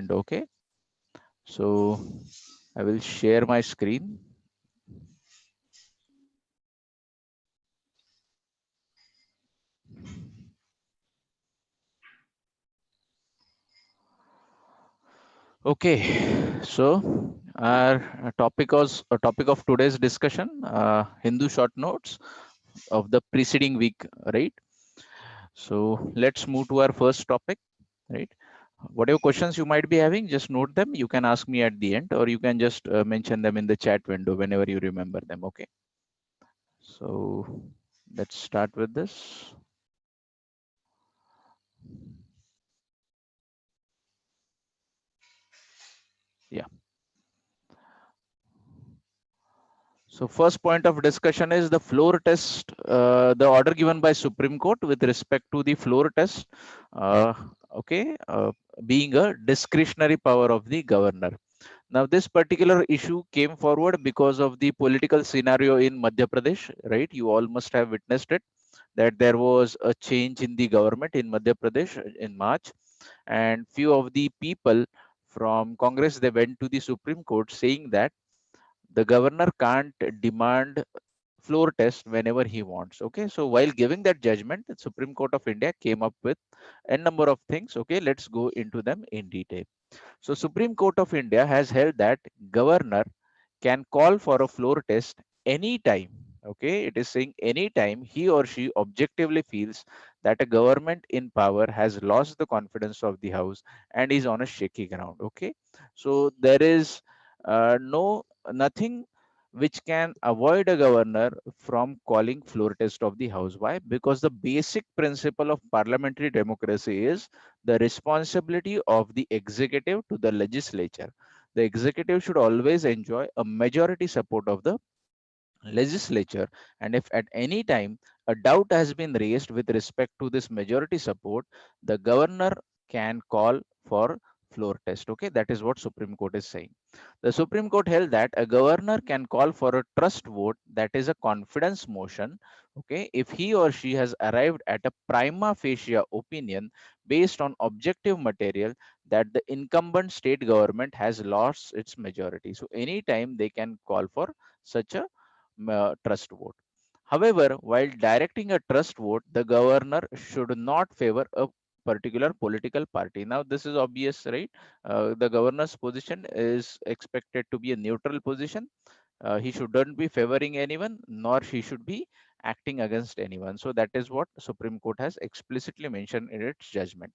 second. Okay, so I will share my screen. Okay, so our topic of today's discussion, Hindu short notes of the preceding week, right? So let's move to our first topic, right? Whatever questions you might be having, just note them. You can ask me at the end, or you can just mention them in the chat window whenever you remember them. Okay. So let's start with this. Yeah. So first point of discussion is the floor test, the order given by Supreme Court with respect to the floor test, uh, okay, being a discretionary power of the governor. Now, this particular issue came forward because of the political scenario in Madhya Pradesh, right? You all must have witnessed it, that there was a change in the government in Madhya Pradesh in March, and few of the people from Congress, they went to the Supreme Court saying that the governor can't demand floor test whenever he wants. Okay, so while giving that judgment, the Supreme Court of India came up with a number of things. Okay, let's go into them in detail. So Supreme Court of India has held that governor can call for a floor test anytime. Okay, it is saying anytime he or she objectively feels that a government in power has lost the confidence of the house and is on a shaky ground. Okay, so there is no nothing which can avoid a governor from calling floor test of the house. Why? Because the basic principle of parliamentary democracy is the responsibility of the executive to the legislature. The executive should always enjoy a majority support of the legislature, and if at any time a doubt has been raised with respect to this majority support, the governor can call for floor test. Okay, that is what Supreme Court is saying. The Supreme Court held that a governor can call for a trust vote, that is a confidence motion, okay, if he or she has arrived at a prima facie opinion based on objective material that the incumbent state government has lost its majority. So anytime they can call for such a trust vote. However, while directing a trust vote, the governor should not favor a particular political party. Now, this is obvious, right? The governor's position is expected to be a neutral position. He shouldn't be favoring anyone, nor he should be acting against anyone. So that is what Supreme Court has explicitly mentioned in its judgment.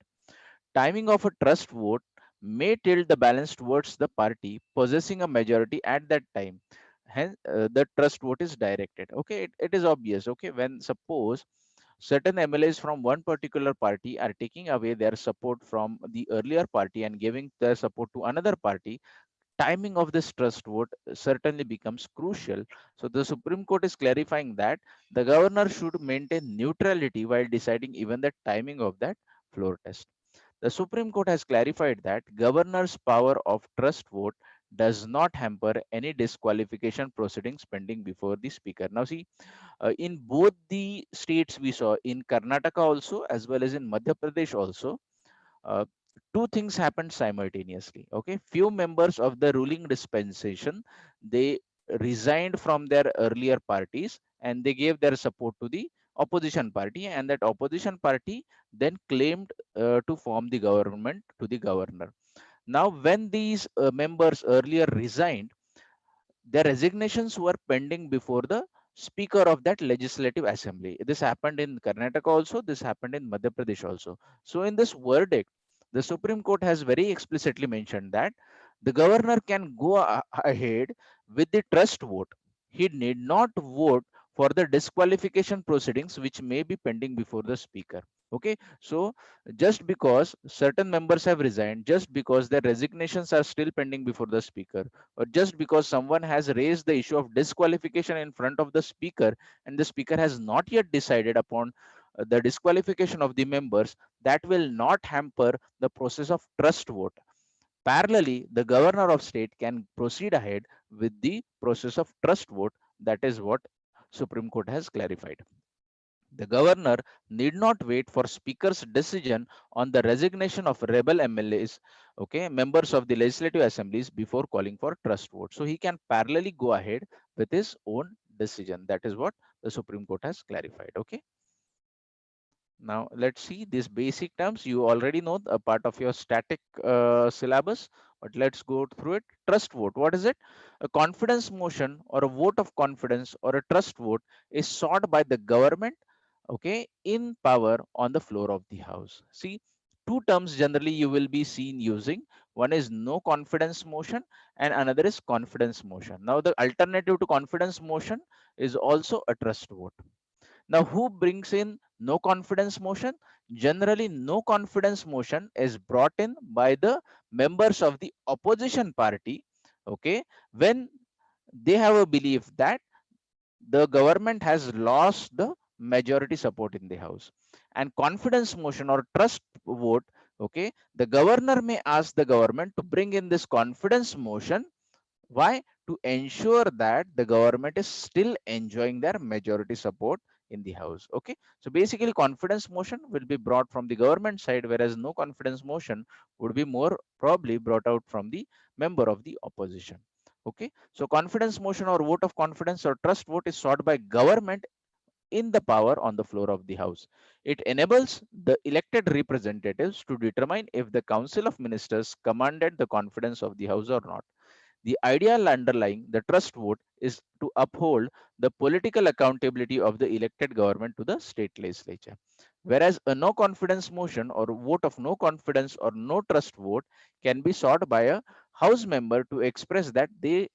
Timing of a trust vote may tilt the balance towards the party possessing a majority at that time. Hence, the trust vote is directed. Okay, it is obvious. Okay, when suppose certain MLAs from one particular party are taking away their support from the earlier party and giving their support to another party, timing of this trust vote certainly becomes crucial. So the Supreme Court is clarifying that the governor should maintain neutrality while deciding even the timing of that floor test. The Supreme Court has clarified that governor's power of trust vote does not hamper any disqualification proceedings pending before the speaker. Now, see, in both the states we saw, in Karnataka also as well as in Madhya Pradesh also, uh, two things happened simultaneously. Okay, few members of the ruling dispensation, they resigned from their earlier parties and they gave their support to the opposition party, and that opposition party then claimed to form the government to the governor. Now when these members earlier resigned, their resignations were pending before the speaker of that legislative assembly. This happened in Karnataka also, this happened in Madhya Pradesh also. So in this verdict, the Supreme Court has very explicitly mentioned that the governor can go ahead with the trust vote. He need not vote for the disqualification proceedings which may be pending before the speaker. Okay, so just because certain members have resigned, just because their resignations are still pending before the speaker, or just because someone has raised the issue of disqualification in front of the speaker and the speaker has not yet decided upon the disqualification of the members, that will not hamper the process of trust vote. Parallelly, the governor of state can proceed ahead with the process of trust vote. That is what Supreme Court has clarified. The governor need not wait for speaker's decision on the resignation of rebel MLAs, okay, members of the legislative assemblies before calling for trust vote. So he can parallelly go ahead with his own decision. That is what the Supreme Court has clarified. Okay. Now let's see these basic terms. You already know a part of your static syllabus, but let's go through it. Trust vote. What is it? A confidence motion or a vote of confidence or a trust vote is sought by the government, okay, in power on the floor of the house. See, two terms generally you will be seen using. One is no confidence motion and another is confidence motion. Now the alternative to confidence motion is also a trust vote. Now, who brings in no confidence motion? Generally, no confidence motion is brought in by the members of the opposition party, okay, when they have a belief that the government has lost the majority support in the house. And confidence motion or trust vote, okay, the governor may ask the government to bring in this confidence motion. Why? To ensure that the government is still enjoying their majority support in the house. Okay. So basically, confidence motion will be brought from the government side, whereas no confidence motion would be more probably brought out from the member of the opposition. Okay. So confidence motion or vote of confidence or trust vote is sought by government in the power on the floor of the house. It enables the elected representatives to determine if the council of ministers commanded the confidence of the house or not. The idea underlying the trust vote is to uphold the political accountability of the elected government to the state legislature. Whereas a no confidence motion or vote of no confidence or no trust vote can be sought by a house member to express that they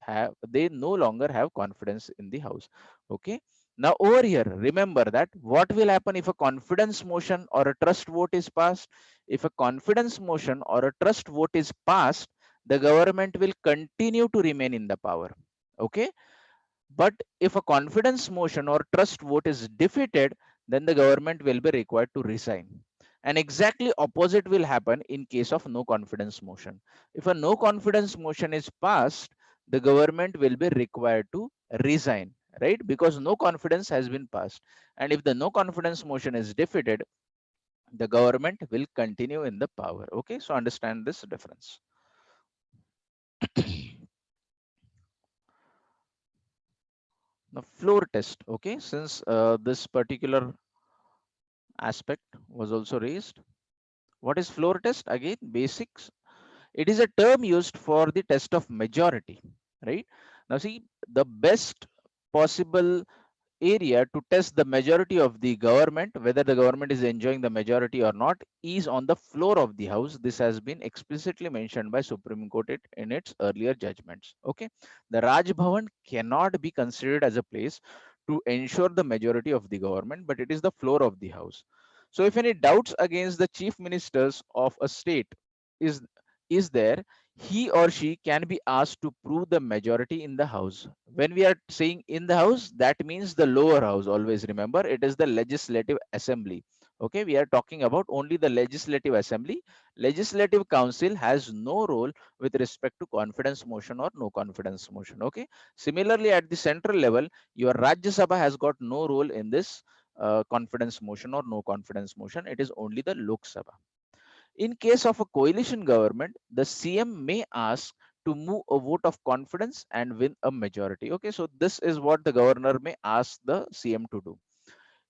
no longer have confidence in the house. Okay. Now over here, remember that what will happen if a confidence motion or a trust vote is passed? If a confidence motion or a trust vote is passed, the government will continue to remain in the power. Okay. But if a confidence motion or trust vote is defeated, then the government will be required to resign. And exactly opposite will happen in case of no confidence motion. If a no confidence motion is passed, the government will be required to resign, right? Because no confidence has been passed. And if the no confidence motion is defeated, the government will continue in the power. Okay. So understand this difference. The floor test. Okay, since this particular aspect was also raised, what is floor test? Again, basics. It is a term used for the test of majority, right? Now see, the best possible area to test the majority of the government, whether the government is enjoying the majority or not, is on the floor of the house. This has been explicitly mentioned by Supreme Court in its earlier judgments. Okay, the Raj Bhavan cannot be considered as a place to ensure the majority of the government, but it is the floor of the house. So if any doubts against the chief ministers of a state is is there, he or she can be asked to prove the majority in the house. When we are saying in the house, that means the lower house. Always remember, it is the legislative assembly. Okay, we are talking about only the legislative assembly. Legislative council has no role with respect to confidence motion or no confidence motion. Okay, similarly at the central level, your Rajya Sabha has got no role in this confidence motion or no confidence motion. It is only the Lok Sabha. In case of a coalition government, the CM may ask to move a vote of confidence and win a majority. Okay, so this is what the governor may ask the CM to do.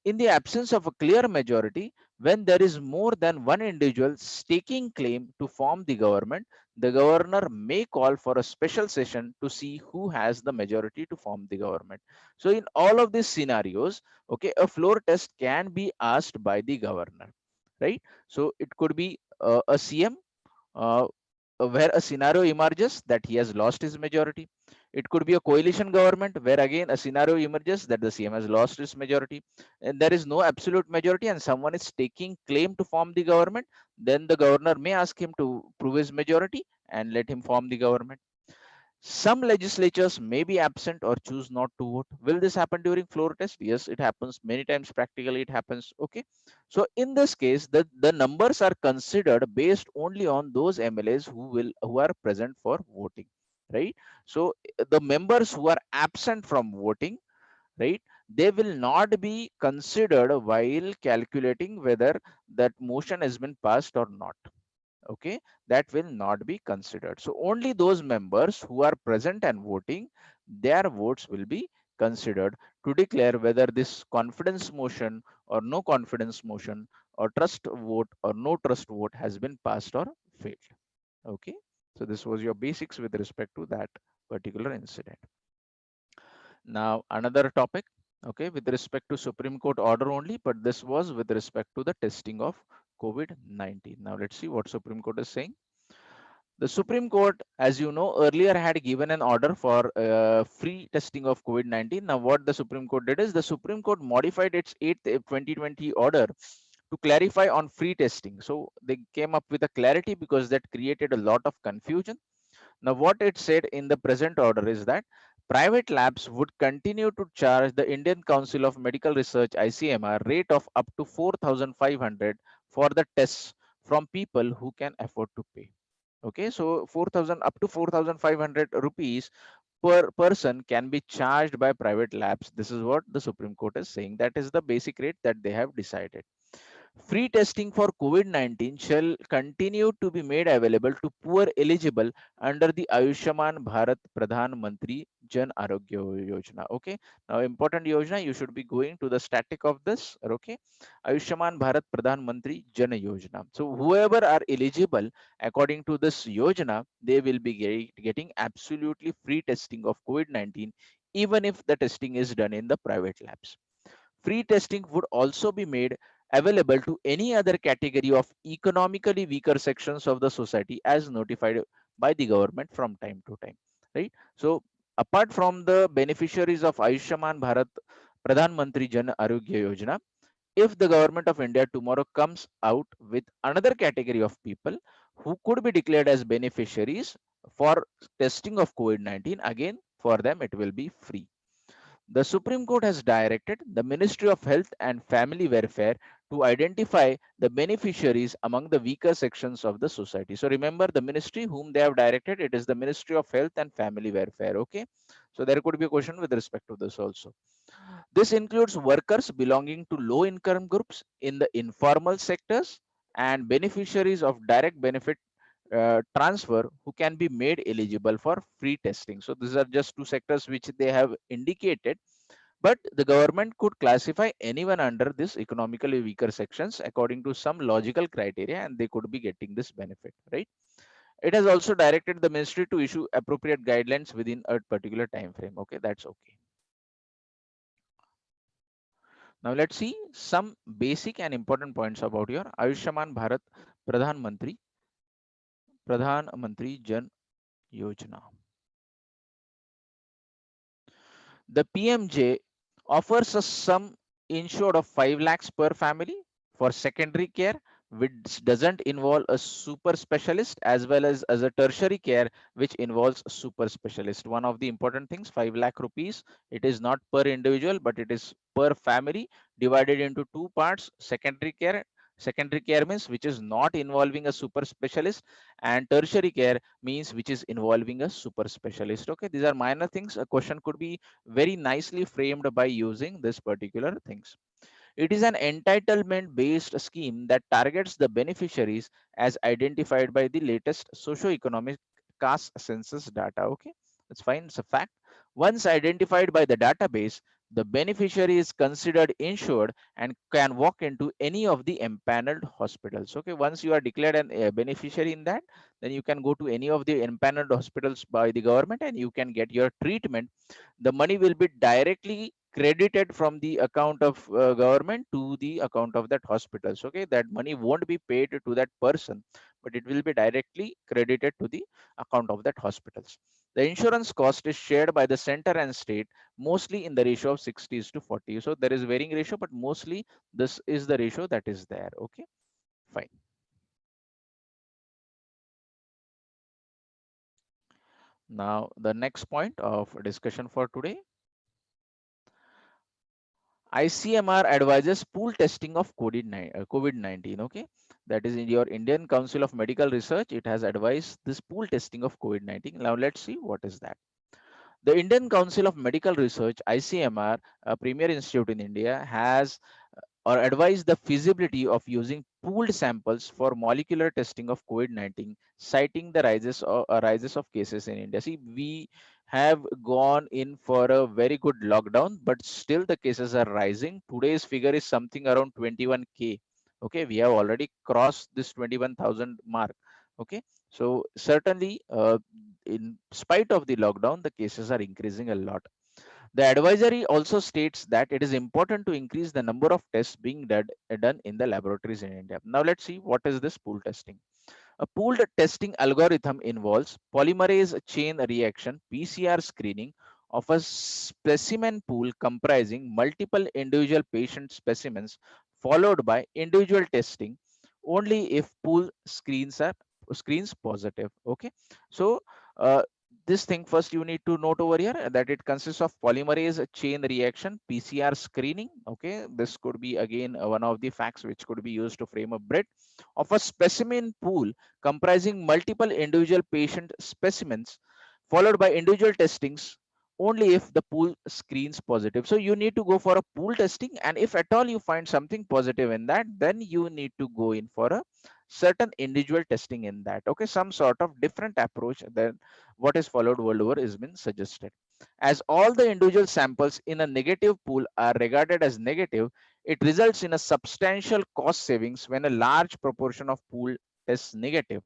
In the absence of a clear majority, when there is more than one individual staking claim to form the government, the governor may call for a special session to see who has the majority to form the government. So in all of these scenarios, okay, a floor test can be asked by the governor, right? So it could be a CM uh, where a scenario emerges that he has lost his majority. It could be a coalition government where again a scenario emerges that the CM has lost his majority and there is no absolute majority and someone is taking claim to form the government. Then the governor may ask him to prove his majority and let him form the government. Some legislatures may be absent or choose not to vote. Will this happen during floor test? Yes, it happens many times. Practically, it happens. Okay. So in this case, the numbers are considered based only on those MLAs who are present for voting, right? So the members who are absent from voting, right? they will not be considered while calculating whether that motion has been passed or not. Okay, that will not be considered. So only those members who are present and voting, their votes will be considered to declare whether this confidence motion or no confidence motion or trust vote or no trust vote has been passed or failed. Okay, so this was your basics with respect to that particular incident. Now another topic, okay, with respect to Supreme Court order only, but this was with respect to the testing of COVID-19. Now let's see what Supreme Court is saying. The Supreme Court, as you know, earlier had given an order for free testing of COVID-19. Now, what the Supreme Court did is the Supreme Court modified its 8th 2020 order to clarify on free testing. So they came up with a clarity because that created a lot of confusion. Now, what it said in the present order is that private labs would continue to charge the Indian Council of Medical Research (ICMR) rate of up to 4,500 for the tests from people who can afford to pay. Okay, so 4,000 up to 4,500 rupees per person can be charged by private labs. This is what the Supreme Court is saying. That is the basic rate that they have decided. Free testing for COVID-19 shall continue to be made available to poor eligible under the Ayushman Bharat Pradhan Mantri Jan Arogya Yojana. Okay. Now, important yojana, you should be going to the static of this. Okay. Ayushman Bharat Pradhan Mantri Jan Yojana. So, whoever are eligible according to this yojana, they will be getting absolutely free testing of COVID-19, even if the testing is done in the private labs. Free testing would also be made available to any other category of economically weaker sections of the society as notified by the government from time to time. Right. So, apart from the beneficiaries of Ayushman Bharat Pradhan Mantri Jan Arogya Yojana, if the government of India tomorrow comes out with another category of people who could be declared as beneficiaries for testing of COVID-19, again for them it will be free. The Supreme Court has directed the Ministry of Health and Family Welfare to identify the beneficiaries among the weaker sections of the society. So remember the ministry whom they have directed, it is the Ministry of Health and Family Welfare. Okay. So there could be a question with respect to this also. This includes workers belonging to low income groups in the informal sectors and beneficiaries of direct benefit transfer who can be made eligible for free testing. So these are just two sectors which they have indicated, but the government could classify anyone under this economically weaker sections according to some logical criteria, and they could be getting this benefit, right? It has also directed the ministry to issue appropriate guidelines within a particular time frame. Okay, that's okay. Now let's see some basic and important points about your Ayushman Bharat Pradhan Mantri Jan Yojana. The PMJ offers a sum insured of 5 lakhs per family for secondary care, which doesn't involve a super specialist, as a tertiary care, which involves a super specialist. One of the important things, 5 lakh rupees, it is not per individual, but it is per family divided into two parts. Secondary care means which is not involving a super specialist, and tertiary care means which is involving a super specialist. Okay, these are minor things. A question could be very nicely framed by using this particular things. It is an entitlement based scheme that targets the beneficiaries as identified by the latest socio-economic caste census data. Okay, that's fine. It's a fact. Once identified by the database, the beneficiary is considered insured and can walk into any of the empaneled hospitals. Okay, once you are declared a beneficiary in that, then you can go to any of the empaneled hospitals by the government and you can get your treatment. The money will be directly credited from the account of government to the account of that hospitals. Okay, that money won't be paid to that person, but it will be directly credited to the account of that hospitals. The insurance cost is shared by the center and state, mostly in the ratio of 60 to 40. So there is varying ratio, but mostly this is the ratio that is there. Okay, fine. Now the next point of discussion for today, ICMR advises pool testing of COVID-19. Okay, that is in your Indian Council of Medical Research. It has advised this pool testing of COVID-19. Now let's see what is that. The Indian Council of Medical Research, ICMR, a premier institute in India, has or advise the feasibility of using pooled samples for molecular testing of COVID-19, citing the rises of cases in India. See, we have gone in for a very good lockdown, but still the cases are rising. Today's figure is something around 21K. Okay, we have already crossed this 21,000 mark. Okay, so certainly, in spite of the lockdown, the cases are increasing a lot. The advisory also states that it is important to increase the number of tests being done in the laboratories in India. Now let's see what is this pool testing. A pooled testing algorithm involves polymerase chain reaction (PCR) screening of a specimen pool comprising multiple individual patient specimens, followed by individual testing only if pool screens positive. Okay, so uh, this thing first you need to note over here that it consists of polymerase chain reaction (PCR) screening. Okay, this could be again one of the facts which could be used to frame a bit of a specimen pool comprising multiple individual patient specimens, followed by individual testings only if the pool screens positive. So you need to go for a pool testing, and if at all you find something positive in that, then you need to go in for a certain individual testing in that. Okay, some sort of different approach than what is followed world over is been suggested. As all the individual samples in a negative pool are regarded as negative, it results in a substantial cost savings when a large proportion of pool tests negative.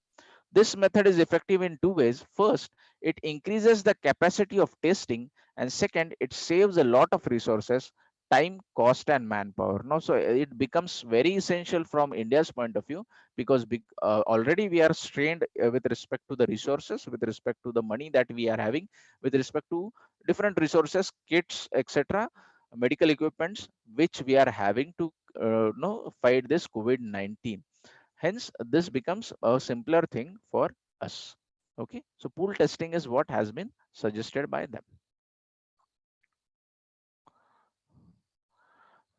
This method is effective in two ways. First, it increases the capacity of testing, and second, it saves a lot of resources, time, cost, and manpower. Now, so it becomes very essential from India's point of view because already we are strained with respect to the resources, with respect to the money that we are having, with respect to different resources, kits, etc., medical equipments, which we are having to fight this COVID-19. Hence, this becomes a simpler thing for us. Okay, so pool testing is what has been suggested by them.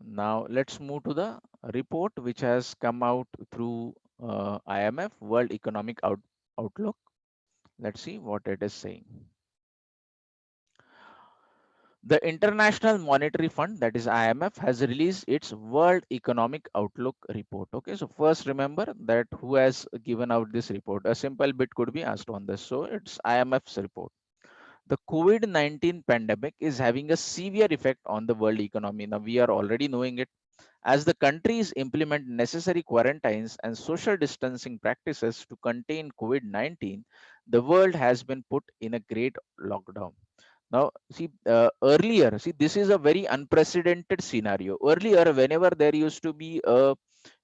Now, let's move to the report which has come out through IMF, World Economic Outlook. Let's see what it is saying. The International Monetary Fund, that is IMF, has released its World Economic Outlook report. Okay, so first remember that who has given out this report. A simple bit could be asked on this. So it's IMF's report. The COVID-19 pandemic is having a severe effect on the world economy. Now we are already knowing it. As the countries implement necessary quarantines and social distancing practices to contain COVID-19, the world has been put in a great lockdown. Now, see, earlier, see, this is a very unprecedented scenario. Earlier, whenever there used to be a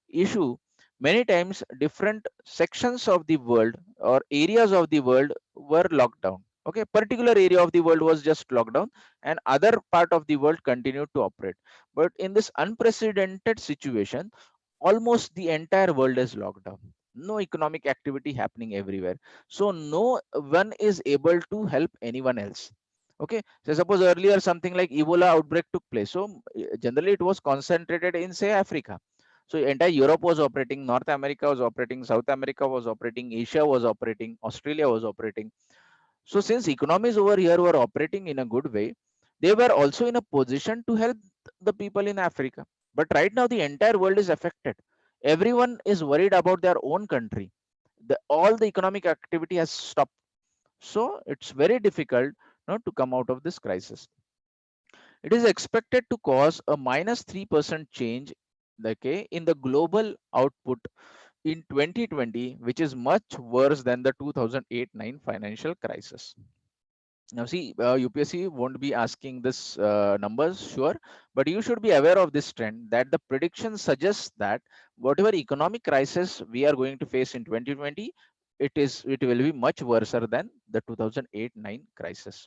issue, many times different sections of the world or areas of the world were locked down. Okay, particular area of the world was just locked down, and other part of the world continued to operate. But in this unprecedented situation, almost the entire world is locked down. No economic activity happening everywhere. So no one is able to help anyone else. Okay, so suppose earlier something like Ebola outbreak took place. So generally it was concentrated in say Africa. So entire Europe was operating, North America was operating, South America was operating, Asia was operating, Australia was operating. So since economies over here were operating in a good way, they were also in a position to help the people in Africa. But right now the entire world is affected. Everyone is worried about their own country. All the economic activity has stopped. So it's very difficult to come out of this crisis. It is expected to cause a minus 3% change, okay, in the global output in 2020, which is much worse than the 2008-9 financial crisis. Now, see, UPSC won't be asking this numbers, sure, but you should be aware of this trend that the prediction suggests that whatever economic crisis we are going to face in 2020, it will be much worse than the 2008-9 crisis.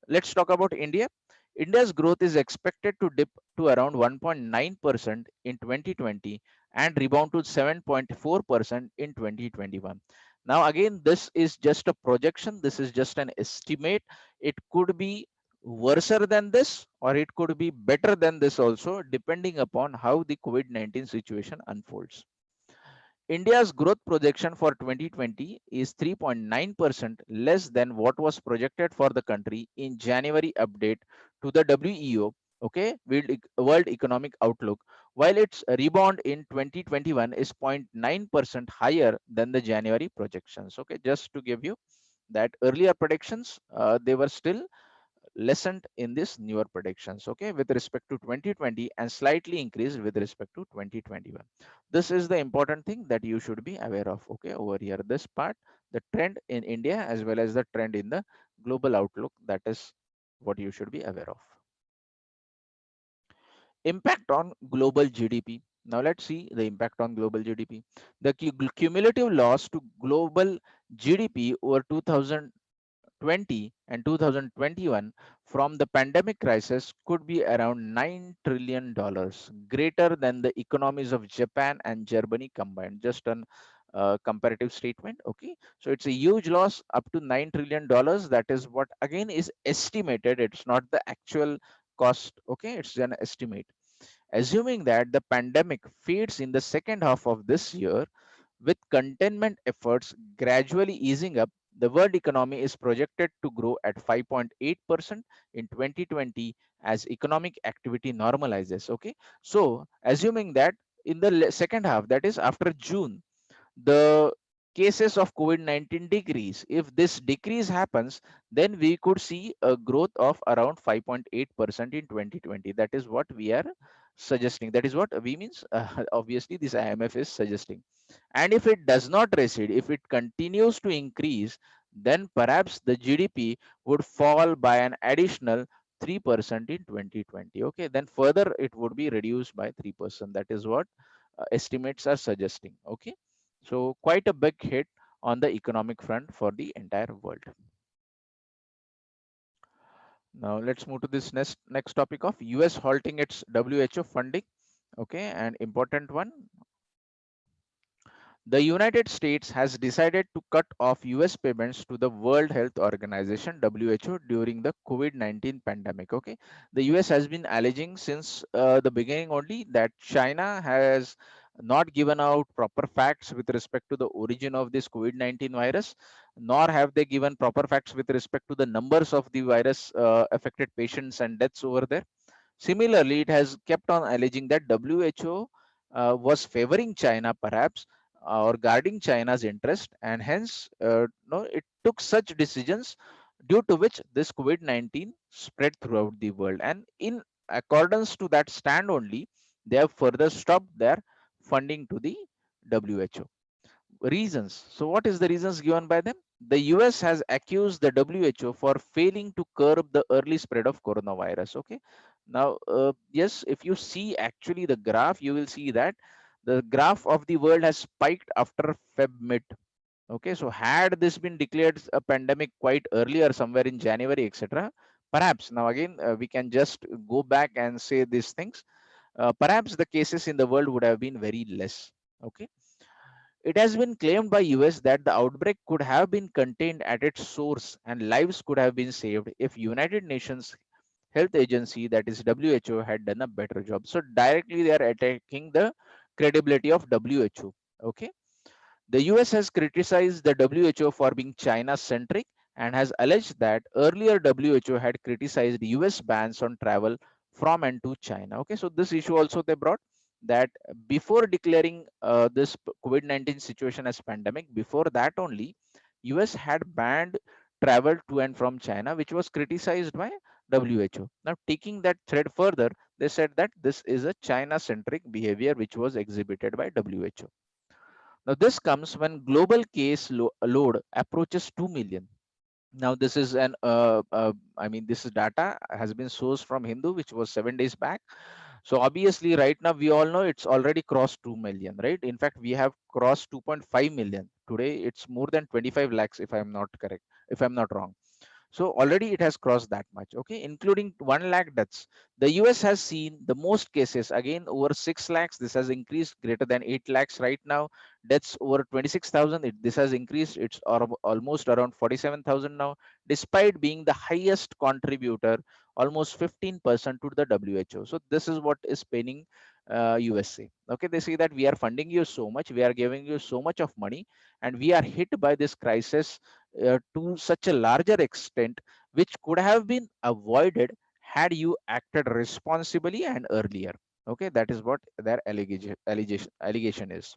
Let's talk about India. India's growth is expected to dip to around 1.9% in 2020 and rebound to 7.4% in 2021. Now, again, this is just a projection. This is just an estimate. It could be worse than this, or it could be better than this also, depending upon how the COVID-19 situation unfolds. India's growth projection for 2020 is 3.9% less than what was projected for the country in January update to the WEO, okay, World Economic Outlook, while its rebound in 2021 is 0.9% higher than the January projections. Okay, just to give you that earlier predictions, they were still lessened in this newer predictions, okay, with respect to 2020 and slightly increased with respect to 2021. This is the important thing that you should be aware of, okay, over here, this part, the trend in India as well as the trend in the global outlook, that is what you should be aware of. Impact on global GDP. Now let's see the impact on global GDP. The cumulative loss to global GDP over 2020 and 2021 from the pandemic crisis could be around $9 trillion, greater than the economies of Japan and Germany combined. Just an comparative statement. Okay, so it's a huge loss up to $9 trillion. That is what again is estimated. It's not the actual cost. Okay, it's an estimate. Assuming that the pandemic fades in the second half of this year, with containment efforts gradually easing up, the world economy is projected to grow at 5.8% in 2020 as economic activity normalizes. Okay, so assuming that in the second half, that is after June, the cases of COVID-19 decrease. If this decrease happens, then we could see a growth of around 5.8% in 2020. That is what we are suggesting. That is what we means. Obviously, this IMF is suggesting. And if it does not recede, if it continues to increase, then perhaps the GDP would fall by an additional 3% in 2020. Okay, then further it would be reduced by 3%. That is what estimates are suggesting. Okay, so quite a big hit on the economic front for the entire world. Now let's move to this next topic of US halting its WHO funding. Okay, an important one. The United States has decided to cut off US payments to the World Health Organization WHO during the COVID-19 pandemic. Okay, the US has been alleging since the beginning only that China has not given out proper facts with respect to the origin of this COVID-19 virus, nor have they given proper facts with respect to the numbers of the virus affected patients and deaths over there. Similarly, it has kept on alleging that WHO was favoring China, perhaps, or guarding China's interest, and hence, no, it took such decisions due to which this COVID-19 spread throughout the world. And in accordance to that stand only, they have further stopped their funding to the WHO. Reasons. So what is the reasons given by them? The US has accused the WHO for failing to curb the early spread of coronavirus. Okay, now yes, if you see actually the graph, you will see that the graph of the world has spiked after Feb mid. Okay, so had this been declared a pandemic quite earlier, somewhere in January, etc., perhaps now again we can just go back and say these things. Perhaps the cases in the world would have been very less. Okay, it has been claimed by US that the outbreak could have been contained at its source and lives could have been saved if United Nations Health Agency, that is WHO, had done a better job. So directly they are attacking the credibility of WHO. Okay. The US has criticized the WHO for being China centric and has alleged that earlier WHO had criticized US bans on travel from and to China. Okay, so this issue also they brought that before declaring this COVID-19 situation as pandemic, before that only, US had banned travel to and from China, which was criticized by WHO. Now, taking that thread further, they said that this is a China centric behavior which was exhibited by WHO. Now, this comes when global case load approaches 2 million. Now, this is I mean, this is data has been sourced from Hindu, which was 7 days back. So obviously, right now, we all know it's already crossed 2 million, right? In fact, we have crossed 2.5 million. Today, it's more than 25 lakhs, if I'm not correct, if I'm not wrong. So already it has crossed that much, okay, including 1 lakh deaths. The US has seen the most cases, again over 6 lakhs. This has increased greater than 8 lakhs right now. Deaths over 26,000. This has increased. It's almost around 47,000 now, despite being the highest contributor, almost 15% to the WHO. So this is what is paining USA. Okay, they say that we are funding you so much, we are giving you so much of money, and we are hit by this crisis to such a larger extent, which could have been avoided had you acted responsibly and earlier. Okay, that is what their allegation is.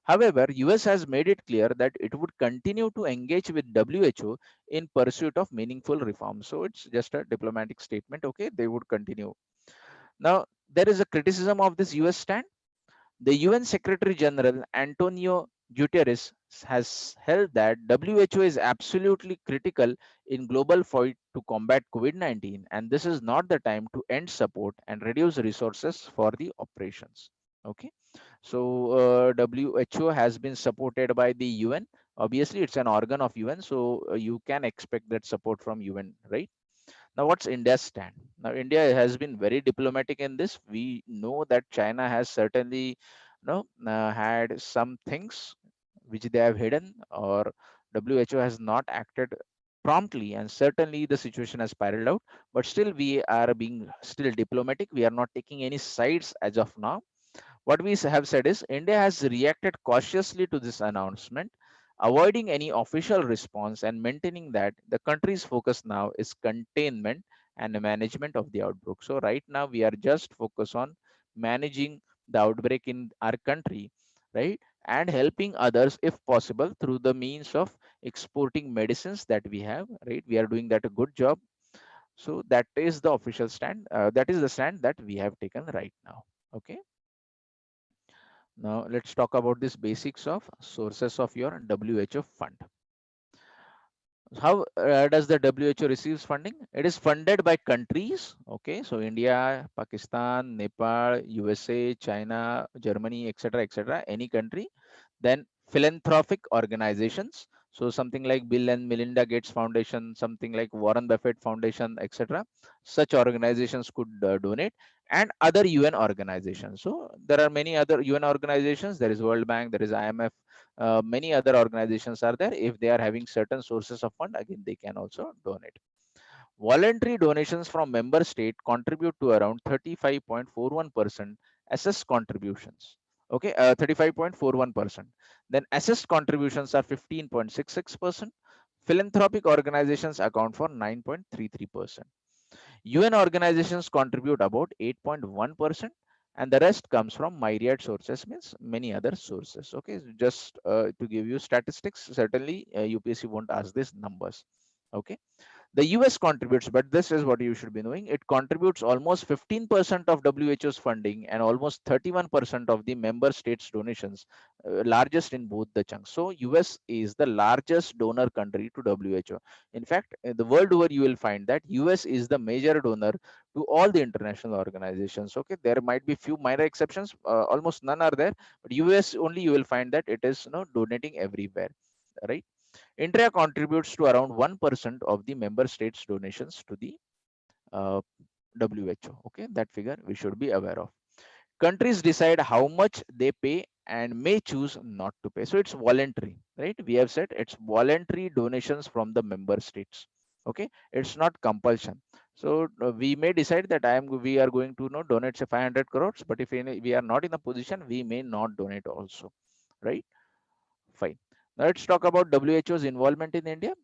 However, US has made it clear that it would continue to engage with WHO in pursuit of meaningful reform. So it's just a diplomatic statement. Okay, they would continue. Now, there is a criticism of this US stand. The UN Secretary General Antonio Guterres has held that WHO is absolutely critical in global fight to combat COVID-19, and this is not the time to end support and reduce resources for the operations. Okay, so WHO has been supported by the UN. Obviously, it's an organ of UN, so you can expect that support from UN, right? Now, what's India's stand? Now, India has been very diplomatic in this. We know that China has certainly, had some things which they have hidden, or WHO has not acted promptly, and certainly the situation has spiraled out. But still, we are being still diplomatic. We are not taking any sides as of now. What we have said is India has reacted cautiously to this announcement, avoiding any official response and maintaining that the country's focus now is containment and management of the outbreak. So right now we are just focused on managing the outbreak in our country, right? And helping others if possible through the means of exporting medicines that we have, right? We are doing that a good job. So that is the official stand. That is the stand that we have taken right now. Okay. Now let's talk about this basics of sources of your WHO fund. How does the WHO receives funding? It is funded by countries. Okay, so India, Pakistan, Nepal, USA, China, Germany, etc., etc. Any country. Then philanthropic organizations. So something like Bill and Melinda Gates Foundation, something like Warren Buffett Foundation, etc. Such organizations could donate, and other UN organizations. So there are many other UN organizations. There is World Bank, there is IMF, many other organizations are there. If they are having certain sources of fund, again they can also donate. Voluntary donations from member state contribute to around 35.41% assessed contributions. Okay, 35.41%. Then assessed contributions are 15.66%. Philanthropic organizations account for 9.33%. UN organizations contribute about 8.1%, and the rest comes from myriad sources, means many other sources. Okay, so just to give you statistics, certainly UPSC won't ask these numbers. Okay, the US contributes, but this is what you should be knowing. It contributes almost 15% of WHO's funding and almost 31% of the member states' donations, largest in both the chunks. So, US is the largest donor country to WHO. In fact, the world over, you will find that US is the major donor to all the international organizations. Okay, there might be few minor exceptions, almost none are there, but US only you will find that it is donating everywhere, right? India contributes to around 1% of the member states' donations to the uh, WHO. Okay, that figure we should be aware of. Countries decide how much they pay and may choose not to pay. So it's voluntary, right? We have said it's voluntary donations from the member states. Okay, it's not compulsion. So we may decide that we are going to donate say 500 crores, but if we are not in a position, we may not donate also, right? Fine. Now let's talk about WHO's involvement in India.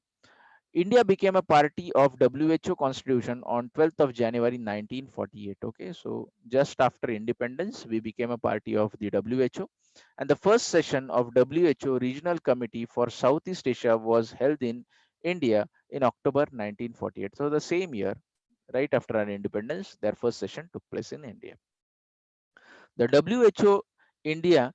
India became a party of WHO Constitution on 12th of January 1948. Okay, so just after independence, we became a party of the WHO. And the first session of WHO Regional Committee for Southeast Asia was held in India in October 1948. So the same year, right after our independence, their first session took place in India. The WHO India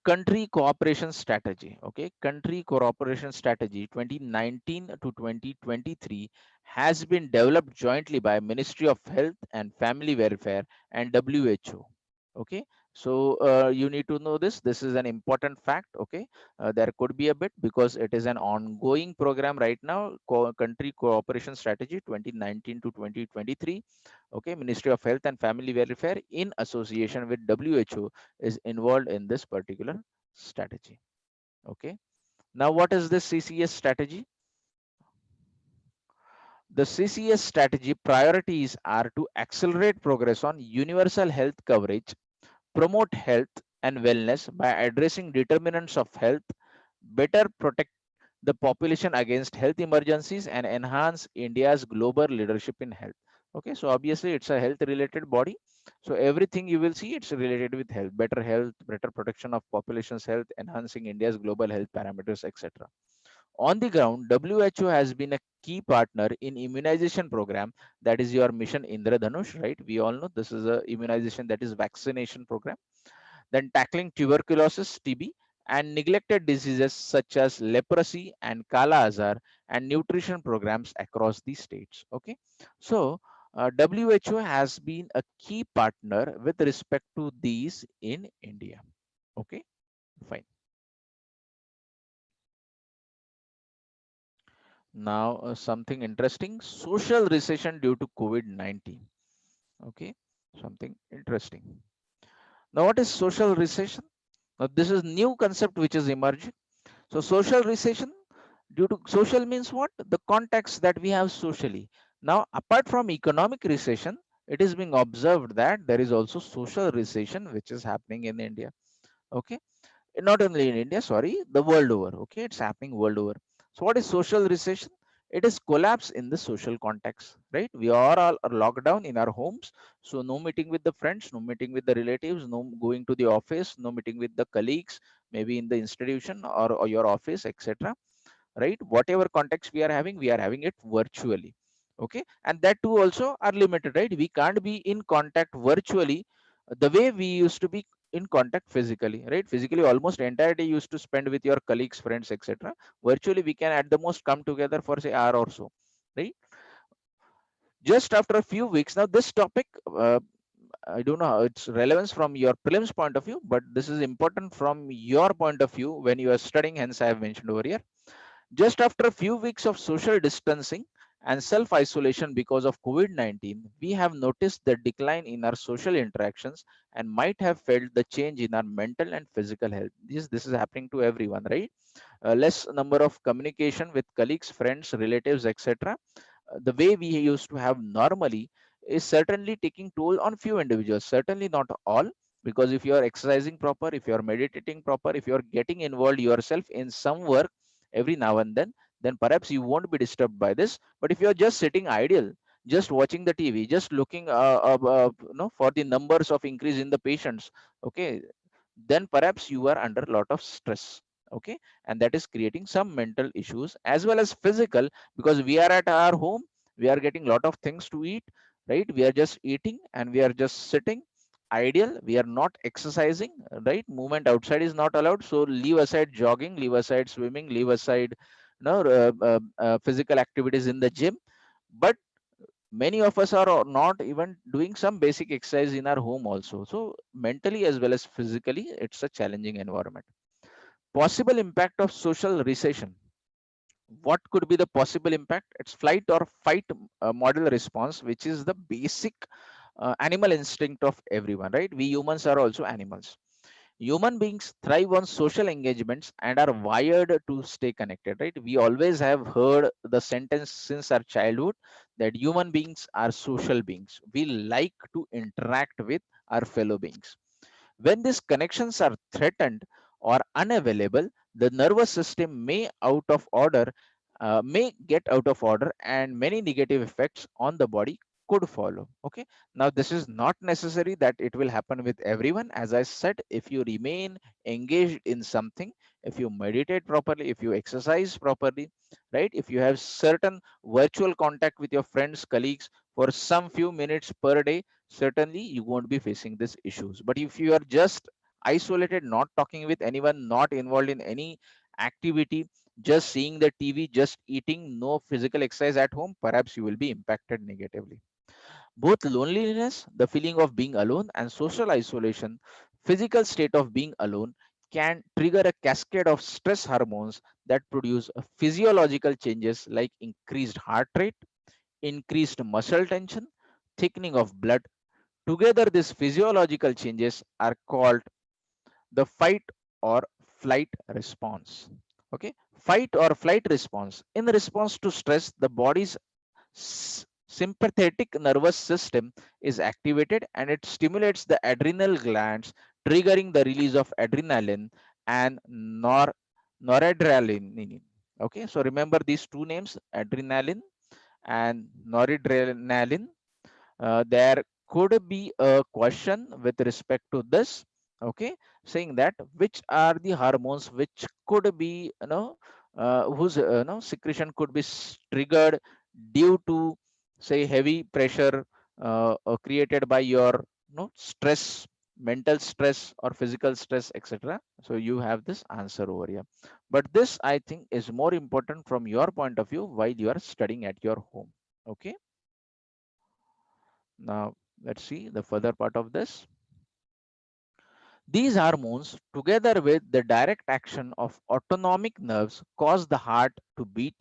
Country Cooperation Strategy, okay, Country Cooperation Strategy 2019 to 2023 has been developed jointly by Ministry of Health and Family Welfare and WHO. Okay, so you need to know this. This is an important fact. Okay, there could be a bit because it is an ongoing program right now. Country Cooperation Strategy 2019 to 2023. Okay, Ministry of Health and Family Welfare in association with WHO is involved in this particular strategy. Okay, now what is this CCS strategy? The CCS strategy priorities are to accelerate progress on universal health coverage, promote health and wellness by addressing determinants of health, better protect the population against health emergencies, and enhance India's global leadership in health. Okay, so obviously it's a health related body. So everything you will see, it's related with health, better protection of population's health, enhancing India's global health parameters, etc. On the ground, WHO has been a key partner in immunization program, that is your mission Indradhanush, right? We all know this is a immunization, that is vaccination program. Then tackling tuberculosis, TB, and neglected diseases such as leprosy and Kala Azar, and nutrition programs across the states. Okay, so WHO has been a key partner with respect to these in India. Okay, fine. Now, something interesting, social recession due to COVID-19. Okay, something interesting. Now, what is social recession? Now, this is new concept which is emerging. So, social recession due to social means what? The context that we have socially. Now, apart from economic recession, it is being observed that there is also social recession which is happening in India. Okay, not only in India, sorry, the world over. Okay, it's happening world over. So, what is social recession? It is collapse in the social context, right? We are all are locked down in our homes, so no meeting with the friends, no meeting with the relatives, no going to the office, no meeting with the colleagues, maybe in the institution or your office, etc. Right? Whatever context we are having it virtually. Okay, and that too also are limited, right? We can't be in contact virtually the way we used to be in contact physically, right? Physically almost entire day you used to spend with your colleagues, friends, etc. Virtually we can at the most come together for say hour or so, right? Just after a few weeks, now this topic, I don't know how its relevance from your prelims point of view, but this is important from your point of view when you are studying, hence I have mentioned over here. Just after a few weeks of social distancing and self isolation because of COVID 19, we have noticed the decline in our social interactions and might have felt the change in our mental and physical health. This is happening to everyone, right? Less number of communication with colleagues, friends, relatives, etc. The way we used to have normally is certainly taking toll on few individuals, certainly not all, because if you are exercising proper, if you are meditating proper, if you are getting involved yourself in some work every now and then perhaps you won't be disturbed by this. But if you are just sitting idle, just watching the TV, just looking for the numbers of increase in the patients, okay, then perhaps you are under a lot of stress. Okay, and that is creating some mental issues as well as physical, because we are at our home, we are getting a lot of things to eat, right? We are just eating and we are just sitting ideal, we are not exercising, right? Movement outside is not allowed, so leave aside jogging, leave aside swimming, leave aside physical activities in the gym. But many of us are not even doing some basic exercise in our home also, so mentally as well as physically it's a challenging environment. Possible impact of social recession. What could be the possible impact? It's flight or fight model response, which is the basic animal instinct of everyone, right? We humans are also animals. Human beings thrive on social engagements and are wired to stay connected, right? We always have heard the sentence since our childhood that human beings are social beings. We like to interact with our fellow beings. When these connections are threatened or unavailable, the nervous system may get out of order, and many negative effects on the body could follow. Okay, now this is not necessary that it will happen with everyone. As I said, if you remain engaged in something, if you meditate properly, if you exercise properly, right, if you have certain virtual contact with your friends, colleagues for some few minutes per day, certainly you won't be facing these issues. But if you are just isolated, not talking with anyone, not involved in any activity, just seeing the TV, just eating, no physical exercise at home, perhaps you will be impacted negatively. Both loneliness, the feeling of being alone, and social isolation, physical state of being alone, can trigger a cascade of stress hormones that produce physiological changes like increased heart rate, increased muscle tension, thickening of blood. Together, these physiological changes are called the fight or flight response. Okay, fight or flight response. In response to stress, the body's sympathetic nervous system is activated and it stimulates the adrenal glands, triggering the release of adrenaline and noradrenaline. Okay, so remember these two names, adrenaline and noradrenaline. There could be a question with respect to this, okay, saying that which are the hormones which could be, whose secretion could be triggered due to, say, heavy pressure created by your, stress, mental stress or physical stress, etc. So you have this answer over here, but this I think is more important from your point of view while you are studying at your home. Okay, now let's see the further part of this. These hormones, together with the direct action of autonomic nerves, cause the heart to beat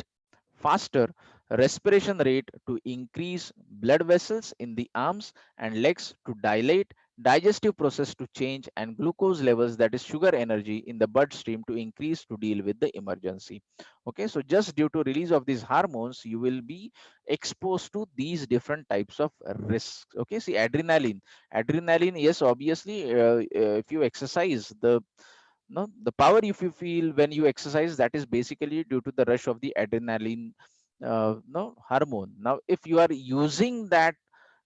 faster, respiration rate to increase, blood vessels in the arms and legs to dilate, digestive process to change, and glucose levels, that is sugar energy, in the bloodstream to increase to deal with the emergency. Okay, so just due to release of these hormones, you will be exposed to these different types of risks. Okay, see, adrenaline, yes, obviously, if you exercise, the no the power if you feel when you exercise, that is basically due to the rush of the adrenaline no hormone. Now if you are using that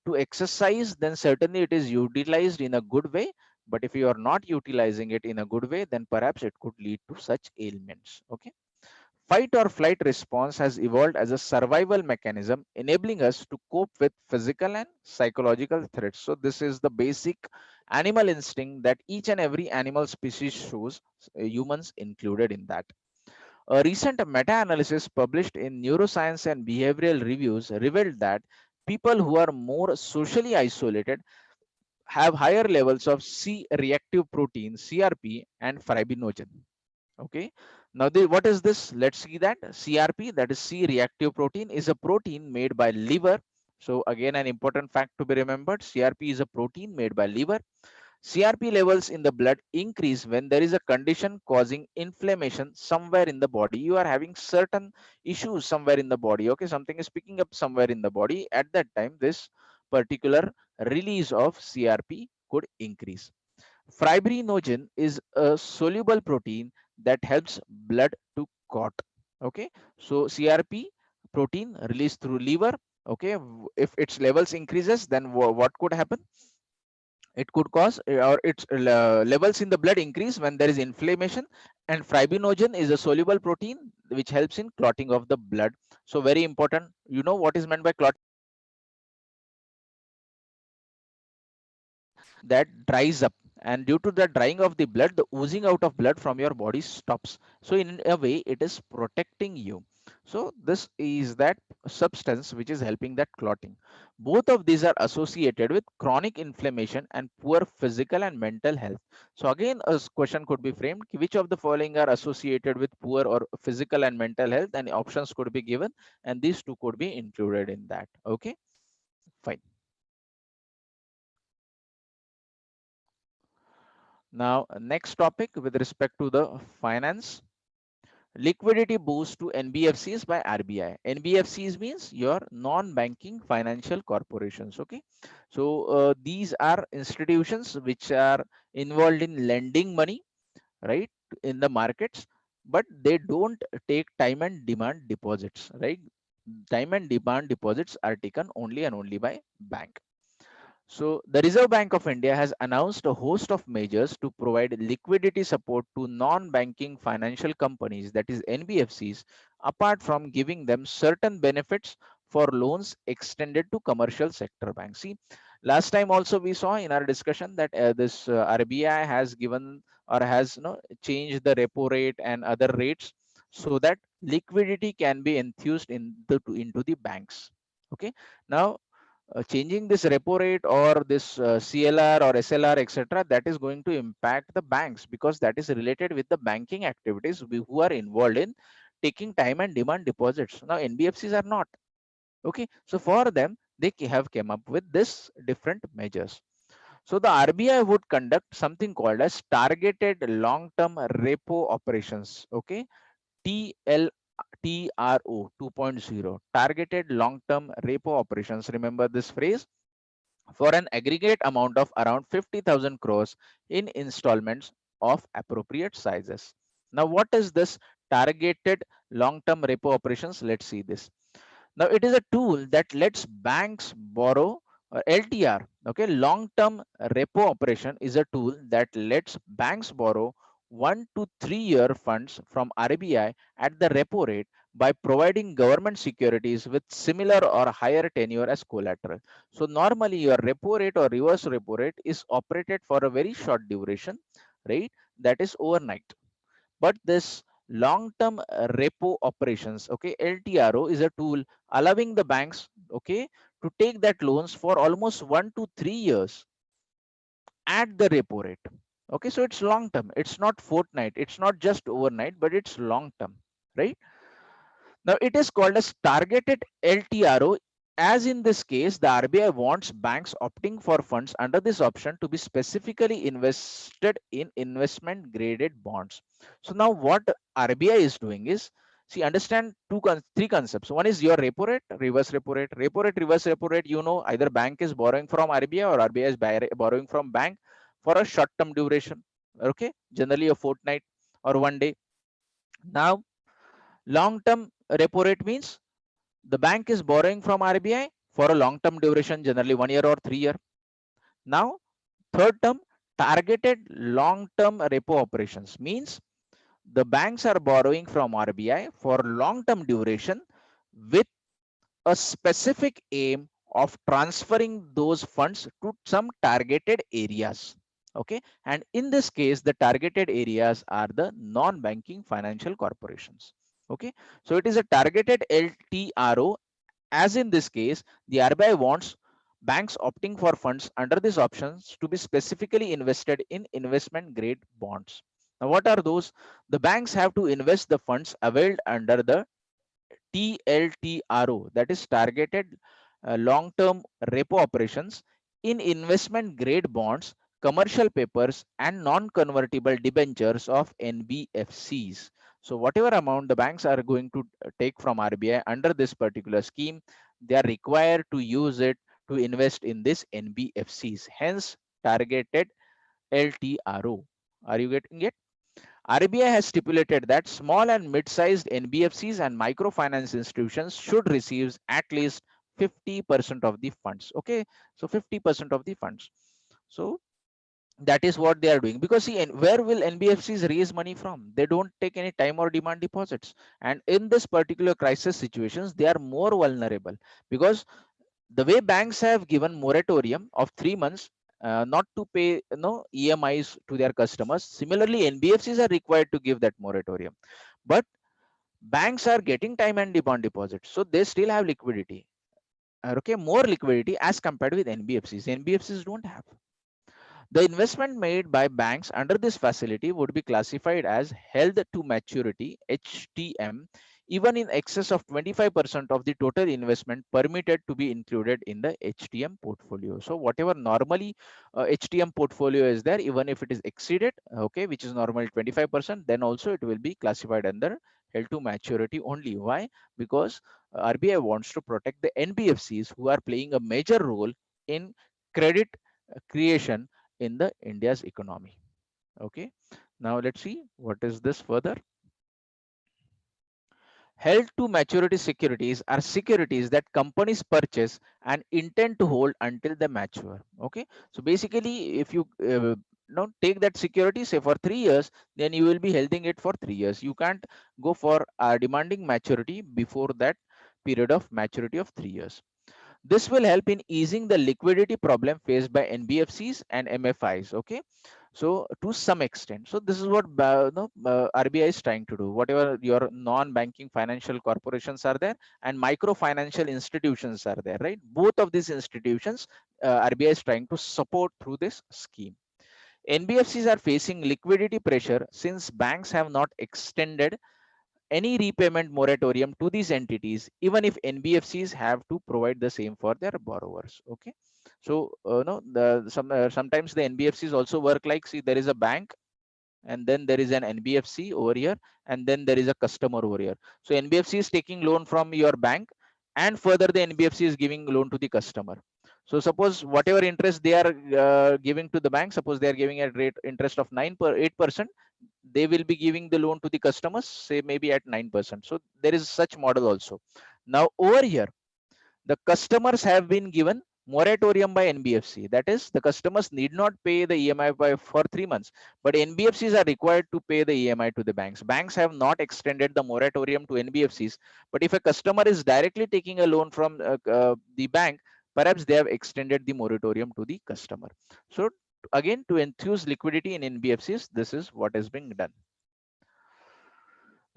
to exercise, then certainly it is utilized in a good way, but if you are not utilizing it in a good way, then perhaps it could lead to such ailments. Okay, fight or flight response has evolved as a survival mechanism, enabling us to cope with physical and psychological threats. So, this is the basic animal instinct that each and every animal species shows, humans included in that. A recent meta analysis published in Neuroscience and Behavioral Reviews revealed that people who are more socially isolated have higher levels of C reactive protein, CRP, and fibrinogen. Okay, now what is this? Let's see that CRP, that is C reactive protein, is a protein made by liver. So again, an important fact to be remembered, CRP is a protein made by liver. CRP levels in the blood increase when there is a condition causing inflammation somewhere in the body. You are having certain issues somewhere in the body. Okay, something is picking up somewhere in the body. At that time, this particular release of CRP could increase. Fibrinogen is a soluble protein that helps blood to clot. Okay, so CRP protein released through liver. Okay, if its levels increases, then what could happen? It could cause or its levels in the blood increase when there is inflammation, and fibrinogen is a soluble protein which helps in clotting of the blood. So very important. You know what is meant by clotting? That dries up, and due to the drying of the blood, the oozing out of blood from your body stops. So in a way it is protecting you. So this is that substance which is helping that clotting. Both of these are associated with chronic inflammation and poor physical and mental health. So again, a question could be framed, which of the following are associated with poor or physical and mental health, and options could be given, and these two could be included in that. Okay, fine. Now, next topic with respect to the finance, liquidity boost to NBFCs by RBI. NBFCs means your non-banking financial corporations. Okay, so these are institutions which are involved in lending money, right, in the markets, but they don't take time and demand deposits, right? Time and demand deposits are taken only and only by bank. So, the Reserve Bank of India has announced a host of measures to provide liquidity support to non-banking financial companies, that is NBFCs, apart from giving them certain benefits for loans extended to commercial sector banks. See, last time also we saw in our discussion that this RBI has given or has, changed the repo rate and other rates so that liquidity can be infused into the banks. Okay, now changing this repo rate or this CLR or SLR, etc., that is going to impact the banks because that is related with the banking activities who are involved in taking time and demand deposits. Now, NBFCs are not. Okay, so for them, they have came up with this different measures. So the RBI would conduct something called as targeted long-term repo operations. Okay, TL TRO 2.0, targeted long-term repo operations. Remember this phrase? For an aggregate amount of around 50,000 crores in installments of appropriate sizes. Now, what is this targeted long-term repo operations? Let's see this. Now, it is a tool that lets banks borrow LTR. Okay, long-term repo operation is a tool that lets banks borrow 1 to 3 year funds from RBI at the repo rate by providing government securities with similar or higher tenure as collateral. So normally your repo rate or reverse repo rate is operated for a very short duration, right? That is overnight. But this long-term repo operations, okay, LTRO is a tool allowing the banks, okay, to take that loans for almost 1 to 3 years at the repo rate. Okay, so it's long term. It's not fortnight. It's not just overnight, but it's long term, right? Now it is called as targeted LTRO. As in this case, the RBI wants banks opting for funds under this option to be specifically invested in investment graded bonds. So now what RBI is doing is, see, understand three concepts. One is your repo rate, reverse repo rate. Repo rate, reverse repo rate, you know, either bank is borrowing from RBI or RBI is borrowing from bank for a short term duration. Okay, generally a fortnight or 1 day. Now long-term repo rate means the bank is borrowing from RBI for a long-term duration, generally 1 year or 3 year. Now, third term, targeted long-term repo operations means the banks are borrowing from RBI for long-term duration with a specific aim of transferring those funds to some targeted areas. Okay, and in this case, the targeted areas are the non-banking financial corporations. Okay, so it is a targeted LTRO. As in this case, the RBI wants banks opting for funds under these options to be specifically invested in investment grade bonds. Now, what are those? The banks have to invest the funds availed under the TLTRO, that is targeted long-term repo operations, in investment grade bonds, commercial papers, and non-convertible debentures of NBFCs. So whatever amount the banks are going to take from RBI under this particular scheme, they are required to use it to invest in this NBFCs. Hence, targeted LTRO. Are you getting it? RBI has stipulated that small and mid-sized NBFCs and microfinance institutions should receive at least 50% of the funds. Okay, so 50% of the funds. So that is what they are doing, because see, where will NBFCs raise money from? They don't take any time or demand deposits, and in this particular crisis situations, they are more vulnerable, because the way banks have given moratorium of 3 months not to pay EMIs to their customers. Similarly, NBFCs are required to give that moratorium, but banks are getting time and demand deposits, so they still have liquidity. Okay, more liquidity as compared with NBFCs don't have. The investment made by banks under this facility would be classified as held to maturity HTM, even in excess of 25% of the total investment permitted to be included in the HTM portfolio. So whatever normally HTM portfolio is there, even if it is exceeded, okay, which is normally 25%, then also it will be classified under held to maturity only. Why? Because RBI wants to protect the NBFCs who are playing a major role in credit creation in the India's economy. Okay, now let's see what is this further. Held to maturity securities are securities that companies purchase and intend to hold until they mature. Okay, so basically, if you take that security, say for 3 years, then you will be holding it for 3 years. You can't go for demanding maturity before that period of maturity of 3 years. This will help in easing the liquidity problem faced by NBFCs and MFIs. Okay, so to some extent, so this is what RBI is trying to do. Whatever your non-banking financial corporations are there and micro financial institutions are there, right? Both of these institutions, RBI is trying to support through this scheme. NBFCs are facing liquidity pressure since banks have not extended any repayment moratorium to these entities, even if NBFCs have to provide the same for their borrowers. Okay, so no, sometimes the NBFCs also work like, see, there is a bank, and then there is an NBFC over here, and then there is a customer over here. So NBFC is taking loan from your bank, and further the NBFC is giving loan to the customer. So suppose whatever interest they are giving to the bank, suppose they are giving a rate interest of 8%, they will be giving the loan to the customers, say maybe at 9%. So there is such model also. Now over here, the customers have been given moratorium by NBFC. That is, the customers need not pay the EMI for 3 months, but NBFCs are required to pay the EMI to the banks. Banks have not extended the moratorium to NBFCs, but if a customer is directly taking a loan from the bank, perhaps they have extended the moratorium to the customer. So again, to enthuse liquidity in NBFCs, this is what is being done.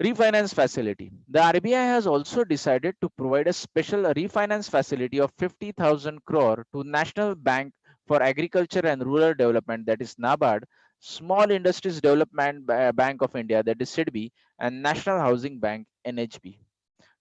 Refinance facility. The RBI has also decided to provide a special refinance facility of 50,000 crore to National Bank for Agriculture and Rural Development, that is NABARD, Small Industries Development Bank of India, that is SIDBI, and National Housing Bank, NHB,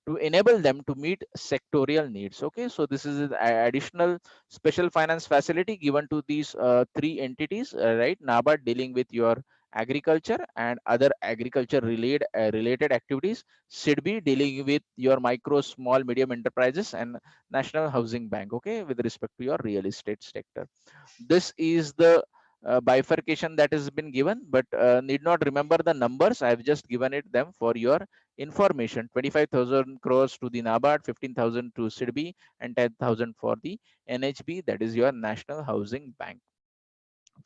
to enable them to meet sectorial needs. Okay, so this is an additional special finance facility given to these three entities, right? NABARD dealing with your agriculture and other agriculture related activities, SIDBI dealing with your micro, small, medium enterprises, and National Housing Bank, okay, with respect to your real estate sector. This is the bifurcation that has been given, but need not remember the numbers. I have just given it them for your information. 25,000 crores to the NABARD, 15,000 to SIDBI, and 10,000 for the NHB, that is your National Housing Bank.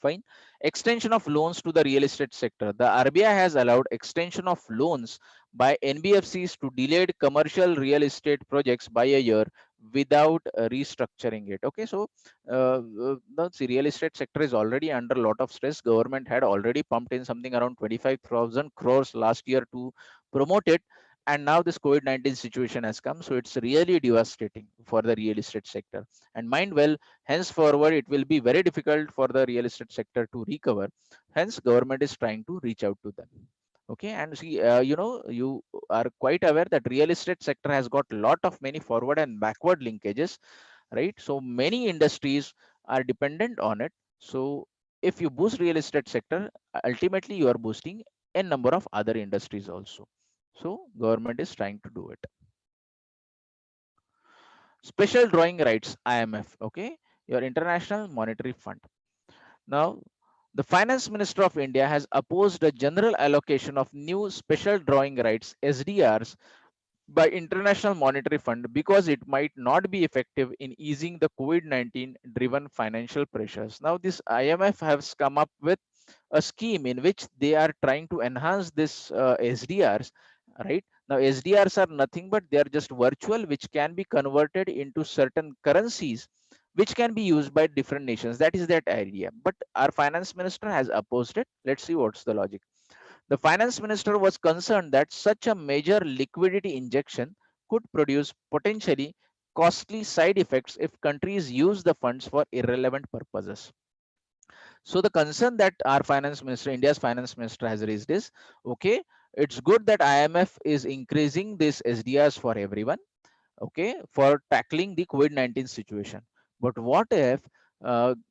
Fine. Extension of loans to the real estate sector. The RBI has allowed extension of loans by NBFCs to delayed commercial real estate projects by a year without restructuring it. Okay, so the real estate sector is already under a lot of stress. Government had already pumped in something around 25,000 crores last year to promote it, and now this COVID-19 situation has come, so it's really devastating for the real estate sector. And mind well, henceforward it will be very difficult for the real estate sector to recover. Hence government is trying to reach out to them. Okay, and see, you are quite aware that real estate sector has got a lot of many forward and backward linkages, right? So many industries are dependent on it. So if you boost real estate sector, ultimately you are boosting a number of other industries also. So government is trying to do it. Special drawing rights, IMF, okay, your International Monetary Fund. Now, the Finance Minister of India has opposed a general allocation of new special drawing rights, SDRs, by International Monetary Fund because it might not be effective in easing the COVID-19 driven financial pressures. Now, this IMF has come up with a scheme in which they are trying to enhance this SDRs, right? Now, SDRs are nothing but they are just virtual, which can be converted into certain currencies, which can be used by different nations. That is that idea. But our finance minister has opposed it. Let's see what's the logic. The finance minister was concerned that such a major liquidity injection could produce potentially costly side effects if countries use the funds for irrelevant purposes. So the concern that our finance minister, India's finance minister, has raised is, okay, it's good that IMF is increasing this SDRs for everyone, okay, for tackling the COVID-19 situation. But what if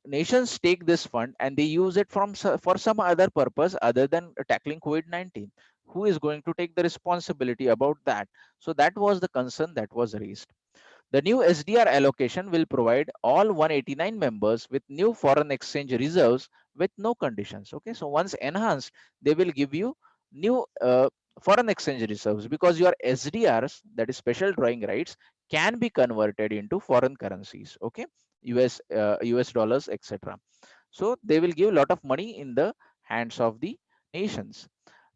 nations take this fund and they use it for some other purpose other than tackling COVID-19? Who is going to take the responsibility about that? So that was the concern that was raised. The new SDR allocation will provide all 189 members with new foreign exchange reserves with no conditions. Okay, so once enhanced, they will give you new foreign exchange reserves because your SDRs, that is special drawing rights, can be converted into foreign currencies. Okay, US dollars, etc. So they will give a lot of money in the hands of the nations.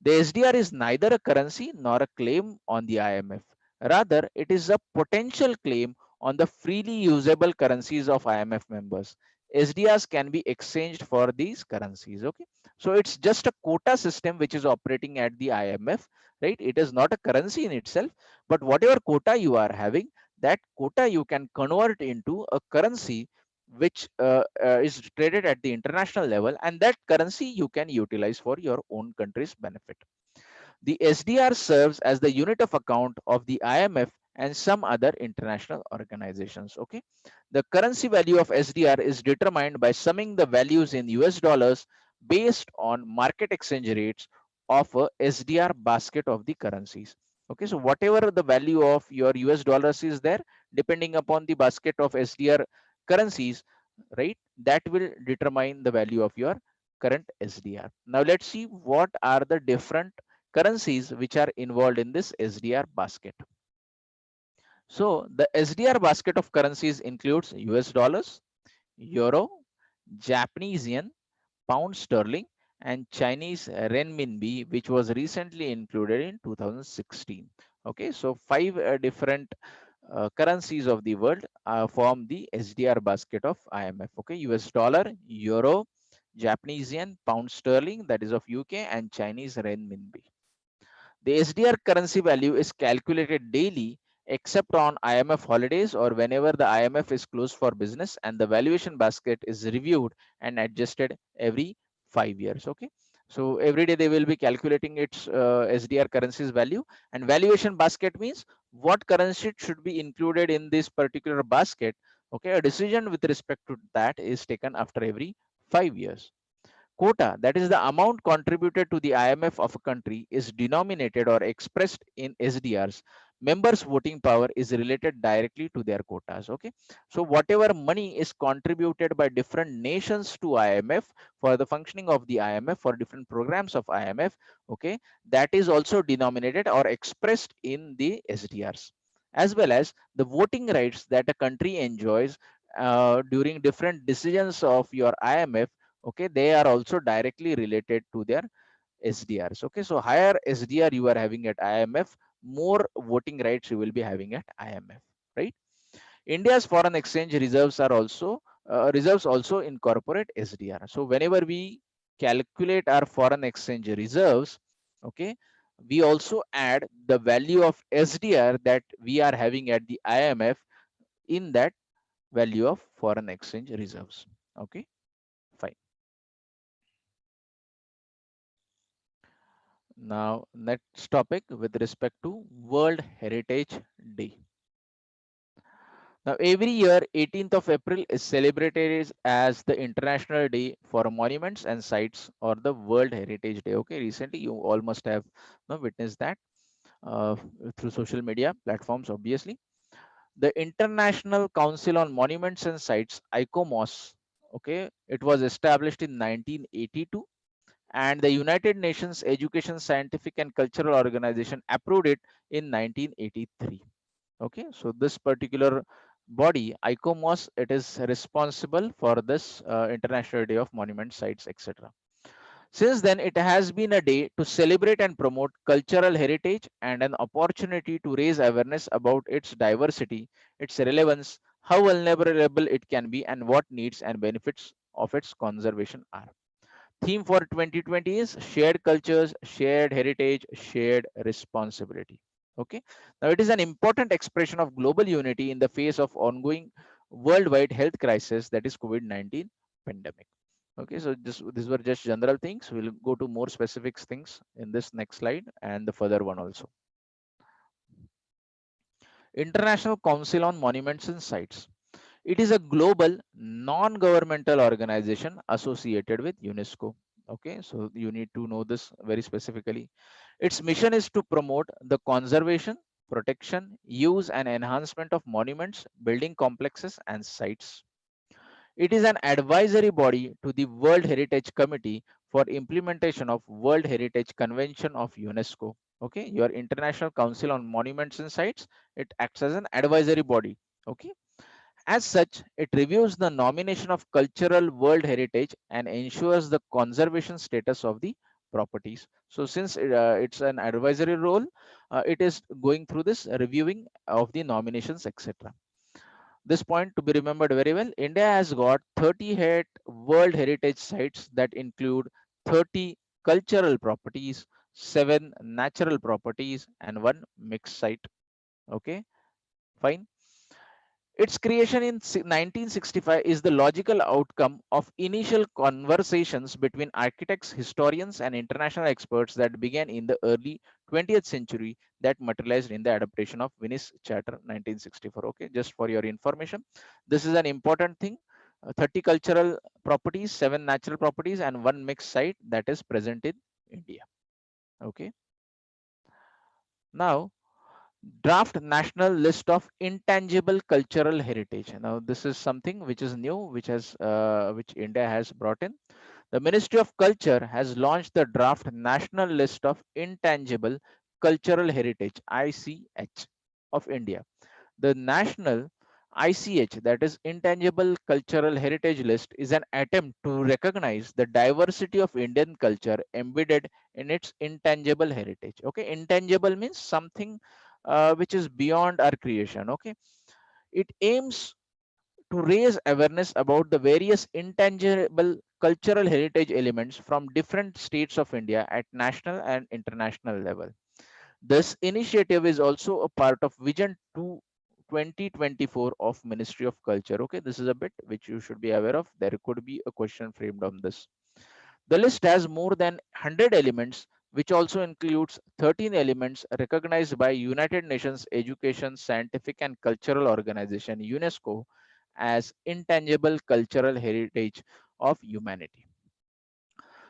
The SDR is neither a currency nor a claim on the IMF. Rather, it is a potential claim on the freely usable currencies of IMF members. SDRs can be exchanged for these currencies. Okay, so it's just a quota system which is operating at the IMF, right? It is not a currency in itself, but whatever quota you are having, that quota you can convert into a currency which is traded at the international level, and that currency you can utilize for your own country's benefit. The SDR serves as the unit of account of the IMF and some other international organizations. Okay, the currency value of SDR is determined by summing the values in US dollars based on market exchange rates of a SDR basket of the currencies. Okay, so whatever the value of your US dollars is there, depending upon the basket of SDR currencies, right, that will determine the value of your current SDR. Now let's see what are the different currencies which are involved in this SDR basket. So the SDR basket of currencies includes US dollars, euro, Japanese yen, pound sterling, and Chinese renminbi, which was recently included in 2016. Okay, so five different currencies of the world form the SDR basket of IMF. Okay, US dollar, euro, Japanese yen, pound sterling, that is of UK, and Chinese renminbi. The SDR currency value is calculated daily except on IMF holidays or whenever the IMF is closed for business, and the valuation basket is reviewed and adjusted every 5 years. Okay. So every day they will be calculating its SDR currency's value, and valuation basket means what currency should be included in this particular basket. Okay. A decision with respect to that is taken after every 5 years. Quota, that is the amount contributed to the IMF of a country, is denominated or expressed in SDRs. Members' voting power is related directly to their quotas. Okay, so whatever money is contributed by different nations to IMF for the functioning of the IMF, for different programs of IMF, okay, that is also denominated or expressed in the SDRs, as well as the voting rights that a country enjoys during different decisions of your IMF. Okay, they are also directly related to their SDRs. Okay, so higher SDR you are having at IMF, more voting rights you will be having at IMF, right? India's foreign exchange reserves also incorporate SDR. So whenever we calculate our foreign exchange reserves, okay, we also add the value of SDR that we are having at the IMF in that value of foreign exchange reserves. Okay, fine. Now, next topic with respect to World Heritage Day. Now, every year, 18th of April is celebrated as the International Day for Monuments and Sites, or the World Heritage Day. Okay, recently you all must have witnessed that uh, through social media platforms, obviously. The International Council on Monuments and Sites, ICOMOS, okay, it was established in 1982, and the United Nations Education, Scientific and Cultural Organization approved it in 1983. Okay, so this particular body, ICOMOS, it is responsible for this International Day of Monument Sites, etc. Since then, it has been a day to celebrate and promote cultural heritage and an opportunity to raise awareness about its diversity, its relevance, how vulnerable it can be, and what needs and benefits of its conservation are. Theme for 2020 is shared cultures, shared heritage, shared responsibility. Okay. Now it is an important expression of global unity in the face of ongoing worldwide health crisis, that is COVID-19 pandemic. Okay, so these were just general things. We'll go to more specific things in this next slide and the further one also. International Council on Monuments and Sites. It is a global non-governmental organization associated with UNESCO. Okay, so you need to know this very specifically. Its mission is to promote the conservation, protection, use, and enhancement of monuments, building complexes, and sites. It is an advisory body to the World Heritage Committee for implementation of World Heritage Convention of UNESCO. Okay, your International Council on Monuments and Sites, it acts as an advisory body. Okay, as such, it reviews the nomination of cultural world heritage and ensures the conservation status of the properties. So since it's an advisory role, it is going through this reviewing of the nominations, etc. This point to be remembered very well. India has got 38 world heritage sites that include 30 cultural properties, 7 natural properties, and 1 mixed site. Okay, fine. Its creation in 1965 is the logical outcome of initial conversations between architects, historians, and international experts that began in the early 20th century that materialized in the adaptation of Venice Charter 1964. Okay, just for your information, this is an important thing. 30 cultural properties, 7 natural properties, and 1 mixed site that is present in India. Okay. Now, draft national list of intangible cultural heritage. Now, this is something which is new, which India has brought in. The Ministry of Culture has launched the draft national list of intangible cultural heritage (ICH) of India. The national ICH, that is Intangible Cultural Heritage List, is an attempt to recognize the diversity of Indian culture embedded in its intangible heritage. Okay, intangible means something which is beyond our creation. Okay, it aims to raise awareness about the various intangible cultural heritage elements from different states of India at national and international level. This initiative is also a part of Vision 2 2024 of Ministry of Culture. Okay, this is a bit which you should be aware of. There could be a question framed on this. The list has more than 100 elements, which also includes 13 elements recognized by United Nations Education, Scientific and Cultural Organization UNESCO as intangible cultural heritage of humanity.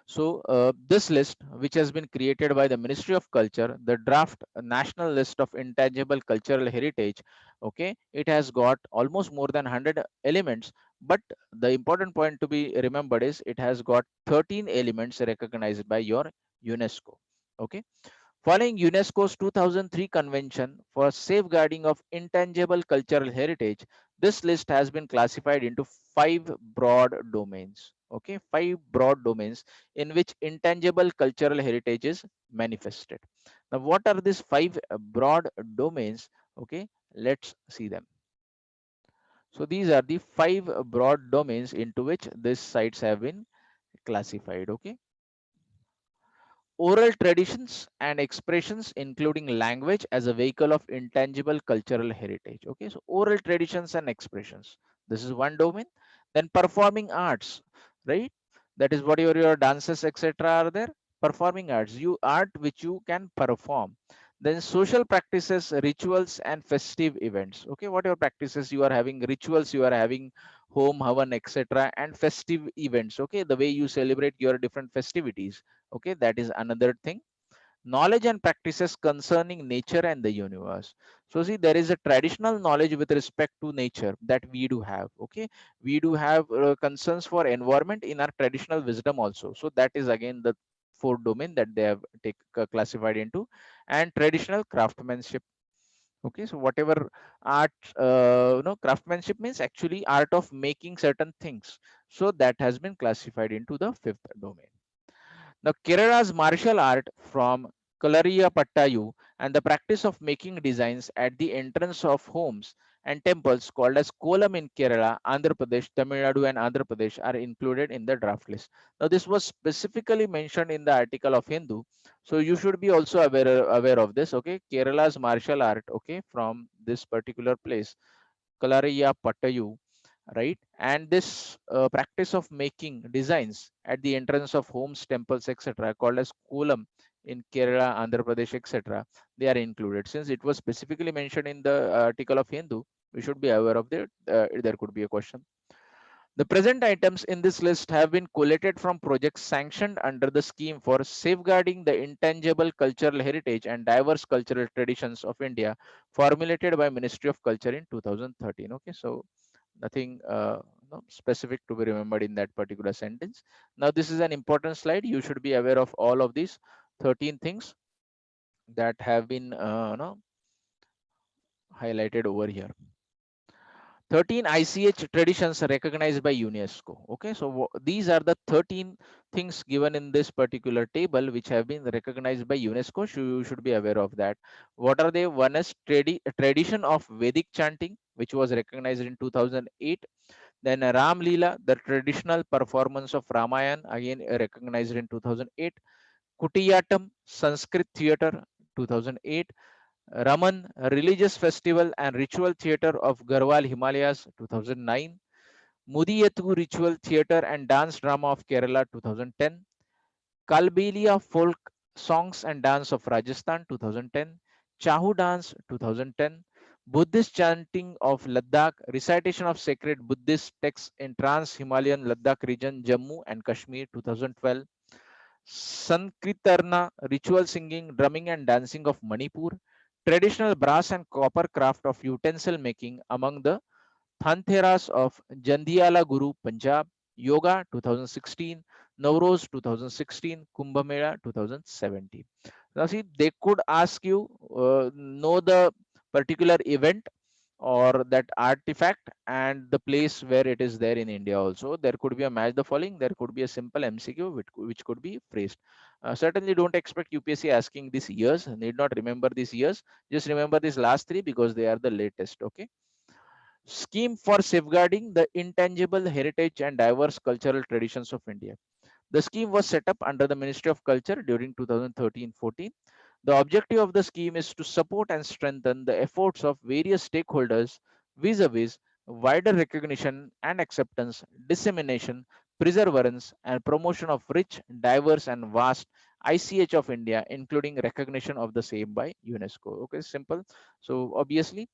So this list, which has been created by the Ministry of Culture, the draft national list of intangible cultural heritage, okay, it has got almost more than 100 elements. But the important point to be remembered is it has got 13 elements recognized by your UNESCO. Okay. Following UNESCO's 2003 Convention for Safeguarding of Intangible Cultural Heritage, this list has been classified into 5 broad domains. Okay, 5 broad domains in which intangible cultural heritage is manifested. Now, what are these 5 broad domains? Okay, let's see them. So, these are the 5 broad domains into which these sites have been classified. Okay. Oral traditions and expressions, including language as a vehicle of intangible cultural heritage. Okay, so oral traditions and expressions, this is one domain. Then performing arts, right? That is what your dances etc are there. Performing arts, you art which you can perform. Then social practices, rituals and festive events. Okay, what your practices, you are having rituals, you are having home havan etc and festive events. Okay, the way you celebrate your different festivities. Okay, that is another thing. Knowledge and practices concerning nature and the universe. So see, there is a traditional knowledge with respect to nature that we do have. Okay, we do have concerns for environment in our traditional wisdom also. So that is again the fourth domain that they have classified into. And traditional craftsmanship. Okay, so whatever art, craftsmanship means actually art of making certain things. So that has been classified into the fifth domain. Now, Kerala's martial art from Kalariyapattayu and the practice of making designs at the entrance of homes and temples called as Kolam in Kerala, Andhra Pradesh, Tamil Nadu, and Andhra Pradesh are included in the draft list. Now, this was specifically mentioned in the article of Hindu, so you should be also aware of this. Okay, Kerala's martial art, okay, from this particular place, Kalariyapattayu, right? And this practice of making designs at the entrance of homes, temples, etc., called as kolam in Kerala, Andhra Pradesh, etc., they are included. Since it was specifically mentioned in the article of Hindu, we should be aware of that. There could be a question. The present items in this list have been collated from projects sanctioned under the scheme for safeguarding the intangible cultural heritage and diverse cultural traditions of India, formulated by Ministry of Culture in 2013. Okay, so nothing no, specific to be remembered in that particular sentence. Now, this is an important slide. You should be aware of all of these 13 things that have been highlighted over here. 13 ICH traditions recognized by UNESCO. Okay, so these are the 13 things given in this particular table which have been recognized by UNESCO. So you should be aware of that. What are they? One is tradition of Vedic chanting, which was recognized in 2008. Then Ram Leela, the traditional performance of Ramayana, again recognized in 2008. Kutiyatam, Sanskrit theatre, 2008. Raman, Religious Festival and Ritual Theatre of Garhwal Himalayas, 2009. Mudiyattu, Ritual Theatre and Dance Drama of Kerala, 2010. Kalbelia, Folk Songs and Dance of Rajasthan, 2010. Chahu Dance, 2010. Buddhist chanting of Ladakh, recitation of sacred Buddhist texts in Trans-Himalayan Ladakh region, Jammu and Kashmir, 2012. Sankirtana, ritual singing, drumming and dancing of Manipur. Traditional brass and copper craft of utensil making among the Dhanteras of Jandiala Guru, Punjab. Yoga, 2016. Nowruz, 2016. Kumbh Mela, 2017. Now see, they could ask you, know the particular event or that artifact and the place where it is there in India also. There could be a match the following, there could be a simple MCQ which could be phrased. Certainly don't expect UPSC asking these years, need not remember these years, just remember these last three because they are the latest. Okay. Scheme for safeguarding the intangible heritage and diverse cultural traditions of India. The scheme was set up under the Ministry of Culture during 2013-14. The objective of the scheme is to support and strengthen the efforts of various stakeholders vis-a-vis wider recognition and acceptance, dissemination, preservance, and promotion of rich, diverse, and vast ICH of India, including recognition of the same by UNESCO. Okay, simple. So obviously,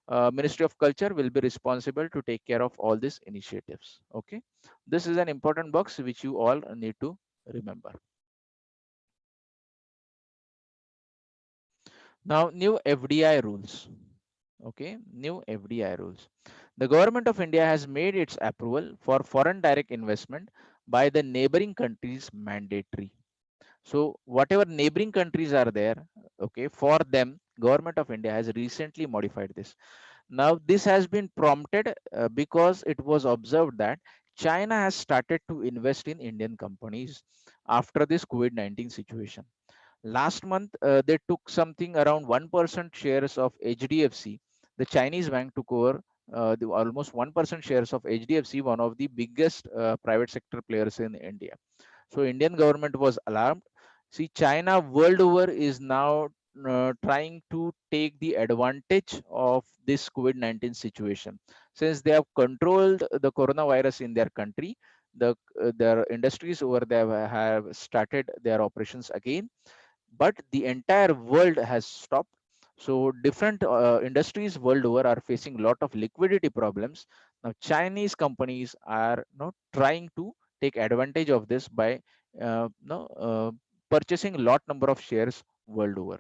Ministry of Culture will be responsible to take care of all these initiatives. Okay, this is an important box which you all need to remember. Now, new FDI rules. Okay, new FDI rules. The government of India has made its approval for foreign direct investment by the neighboring countries mandatory. So whatever neighboring countries are there, okay, for them, government of India has recently modified this. Now, this has been prompted because it was observed that China has started to invest in Indian companies after this COVID-19 situation. Last month, they took something around 1% shares of HDFC. The Chinese bank took over almost 1% shares of HDFC, one of the biggest private sector players in India. So Indian government was alarmed. See, China world over is now trying to take the advantage of this COVID-19 situation. Since they have controlled the coronavirus in their country, their industries over there have started their operations again, but the entire world has stopped. So different industries world over are facing a lot of liquidity problems. Now Chinese companies are not trying to take advantage of this by no, purchasing a lot number of shares world over.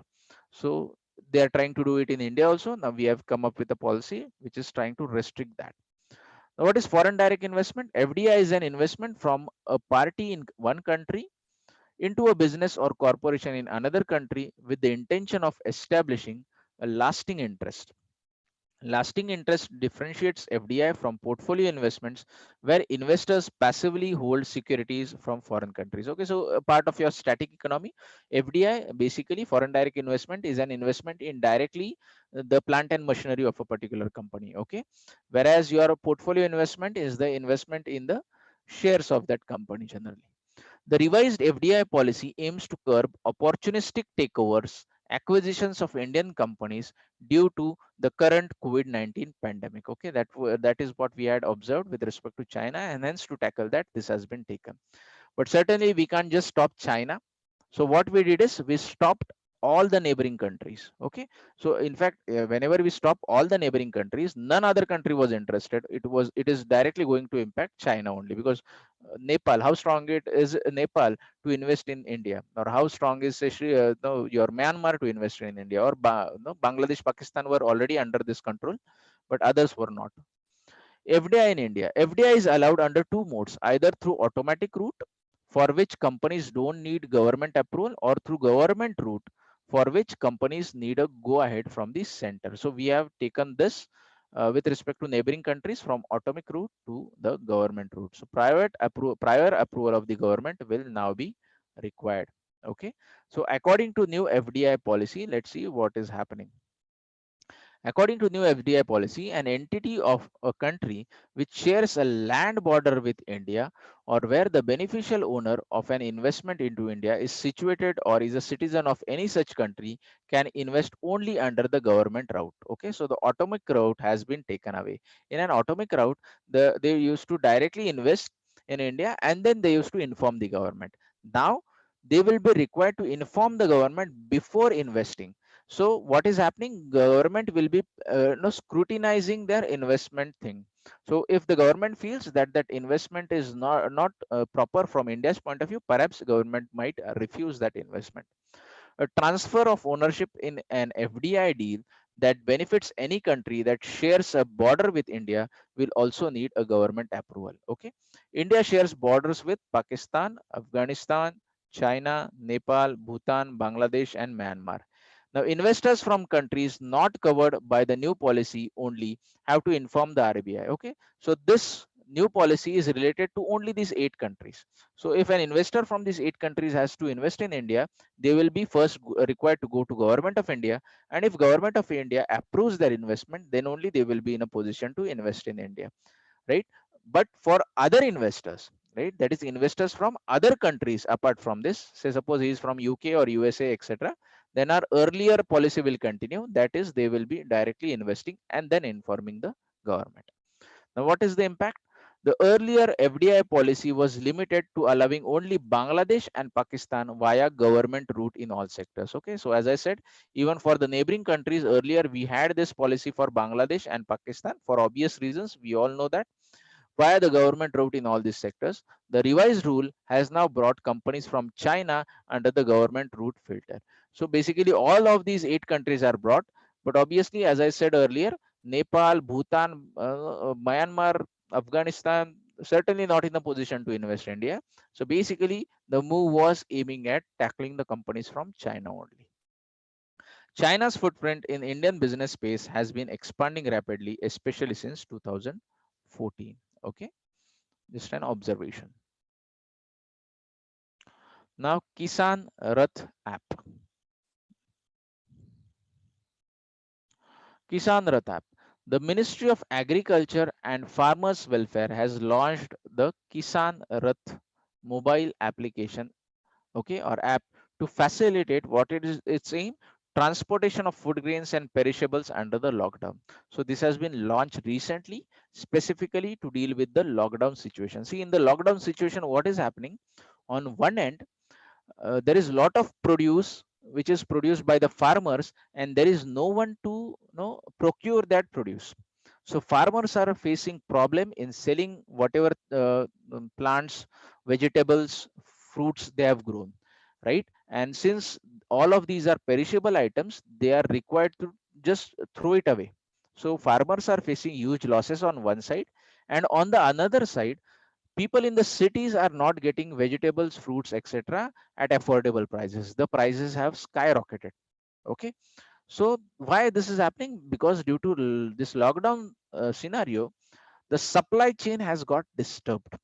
So they are trying to do it in India also. Now we have come up with a policy which is trying to restrict that. Now, what is foreign direct investment? FDI is an investment from a party in one country into a business or corporation in another country with the intention of establishing a lasting interest. Lasting interest differentiates FDI from portfolio investments where investors passively hold securities from foreign countries. Okay, so a part of your static economy, FDI, basically foreign direct investment, is an investment in directly the plant and machinery of a particular company. Okay, whereas your portfolio investment is the investment in the shares of that company generally. The revised FDI policy aims to curb opportunistic takeovers, acquisitions of Indian companies due to the current COVID-19 pandemic. Okay, that is what we had observed with respect to China, and hence to tackle that, this has been taken. But certainly we can't just stop China. So what we did is we stopped all the neighboring countries. Okay. So in fact, whenever we stop all the neighboring countries, none other country was interested. It is directly going to impact China only because Nepal, how strong it is Nepal to invest in India, or how strong is no, your Myanmar to invest in India, or no, Bangladesh, Pakistan were already under this control, but others were not. FDI in India. FDI is allowed under two modes, either through automatic route, for which companies don't need government approval, or through government route, for which companies need a go ahead from the center. So we have taken this with respect to neighboring countries from automatic route to the government route. So prior approval of the government will now be required. Okay. So according to new FDI policy, let's see what is happening. According to new FDI policy, an entity of a country which shares a land border with India, or where the beneficial owner of an investment into India is situated or is a citizen of any such country, can invest only under the government route. Okay, so the atomic route has been taken away. In an atomic route, they used to directly invest in India and then they used to inform the government. Now they will be required to inform the government before investing. So what is happening? Government will be scrutinizing their investment thing. So if the government feels that that investment is not proper from India's point of view, perhaps government might refuse that investment. A transfer of ownership in an FDI deal that benefits any country that shares a border with India will also need a government approval. Okay. India shares borders with Pakistan, Afghanistan, China, Nepal, Bhutan, Bangladesh, and Myanmar. Now, investors from countries not covered by the new policy only have to inform the RBI. Okay. So this new policy is related to only these 8 countries. So if an investor from these 8 countries has to invest in India, they will be first required to go to government of India, and if government of India approves their investment, then only they will be in a position to invest in India, right? But for other investors, right, that is investors from other countries apart from this, say suppose he is from UK or USA, etc., then our earlier policy will continue, that is they will be directly investing and then informing the government. Now, what is the impact? The earlier FDI policy was limited to allowing only Bangladesh and Pakistan via government route in all sectors. Okay, so as I said, even for the neighboring countries earlier, we had this policy for Bangladesh and Pakistan for obvious reasons. We all know that via the government route in all these sectors. The revised rule has now brought companies from China under the government route filter. So basically, all of these 8 countries are brought, but obviously, as I said earlier, Nepal, Bhutan, Myanmar, Afghanistan, certainly not in a position to invest in India. So basically, the move was aiming at tackling the companies from China only. China's footprint in Indian business space has been expanding rapidly, especially since 2014. Okay, just an observation. Now, Kisan Rath app. Kisan Rath app. The Ministry of Agriculture and Farmers Welfare has launched the Kisan Rath mobile application, okay, or app to facilitate what it is its aim, transportation of food grains and perishables under the lockdown. So this has been launched recently specifically to deal with the lockdown situation. See, in the lockdown situation, what is happening? On one end, there is a lot of produce which is produced by the farmers, and there is no one to procure that produce. So farmers are facing problem in selling whatever plants, vegetables, fruits they have grown, right? And since all of these are perishable items, they are required to just throw it away. So farmers are facing huge losses on one side, and on the another side, people in the cities are not getting vegetables, fruits, etc. at affordable prices. The prices have skyrocketed. Okay, so why this is happening? Because due to this lockdown scenario, the supply chain has got disturbed.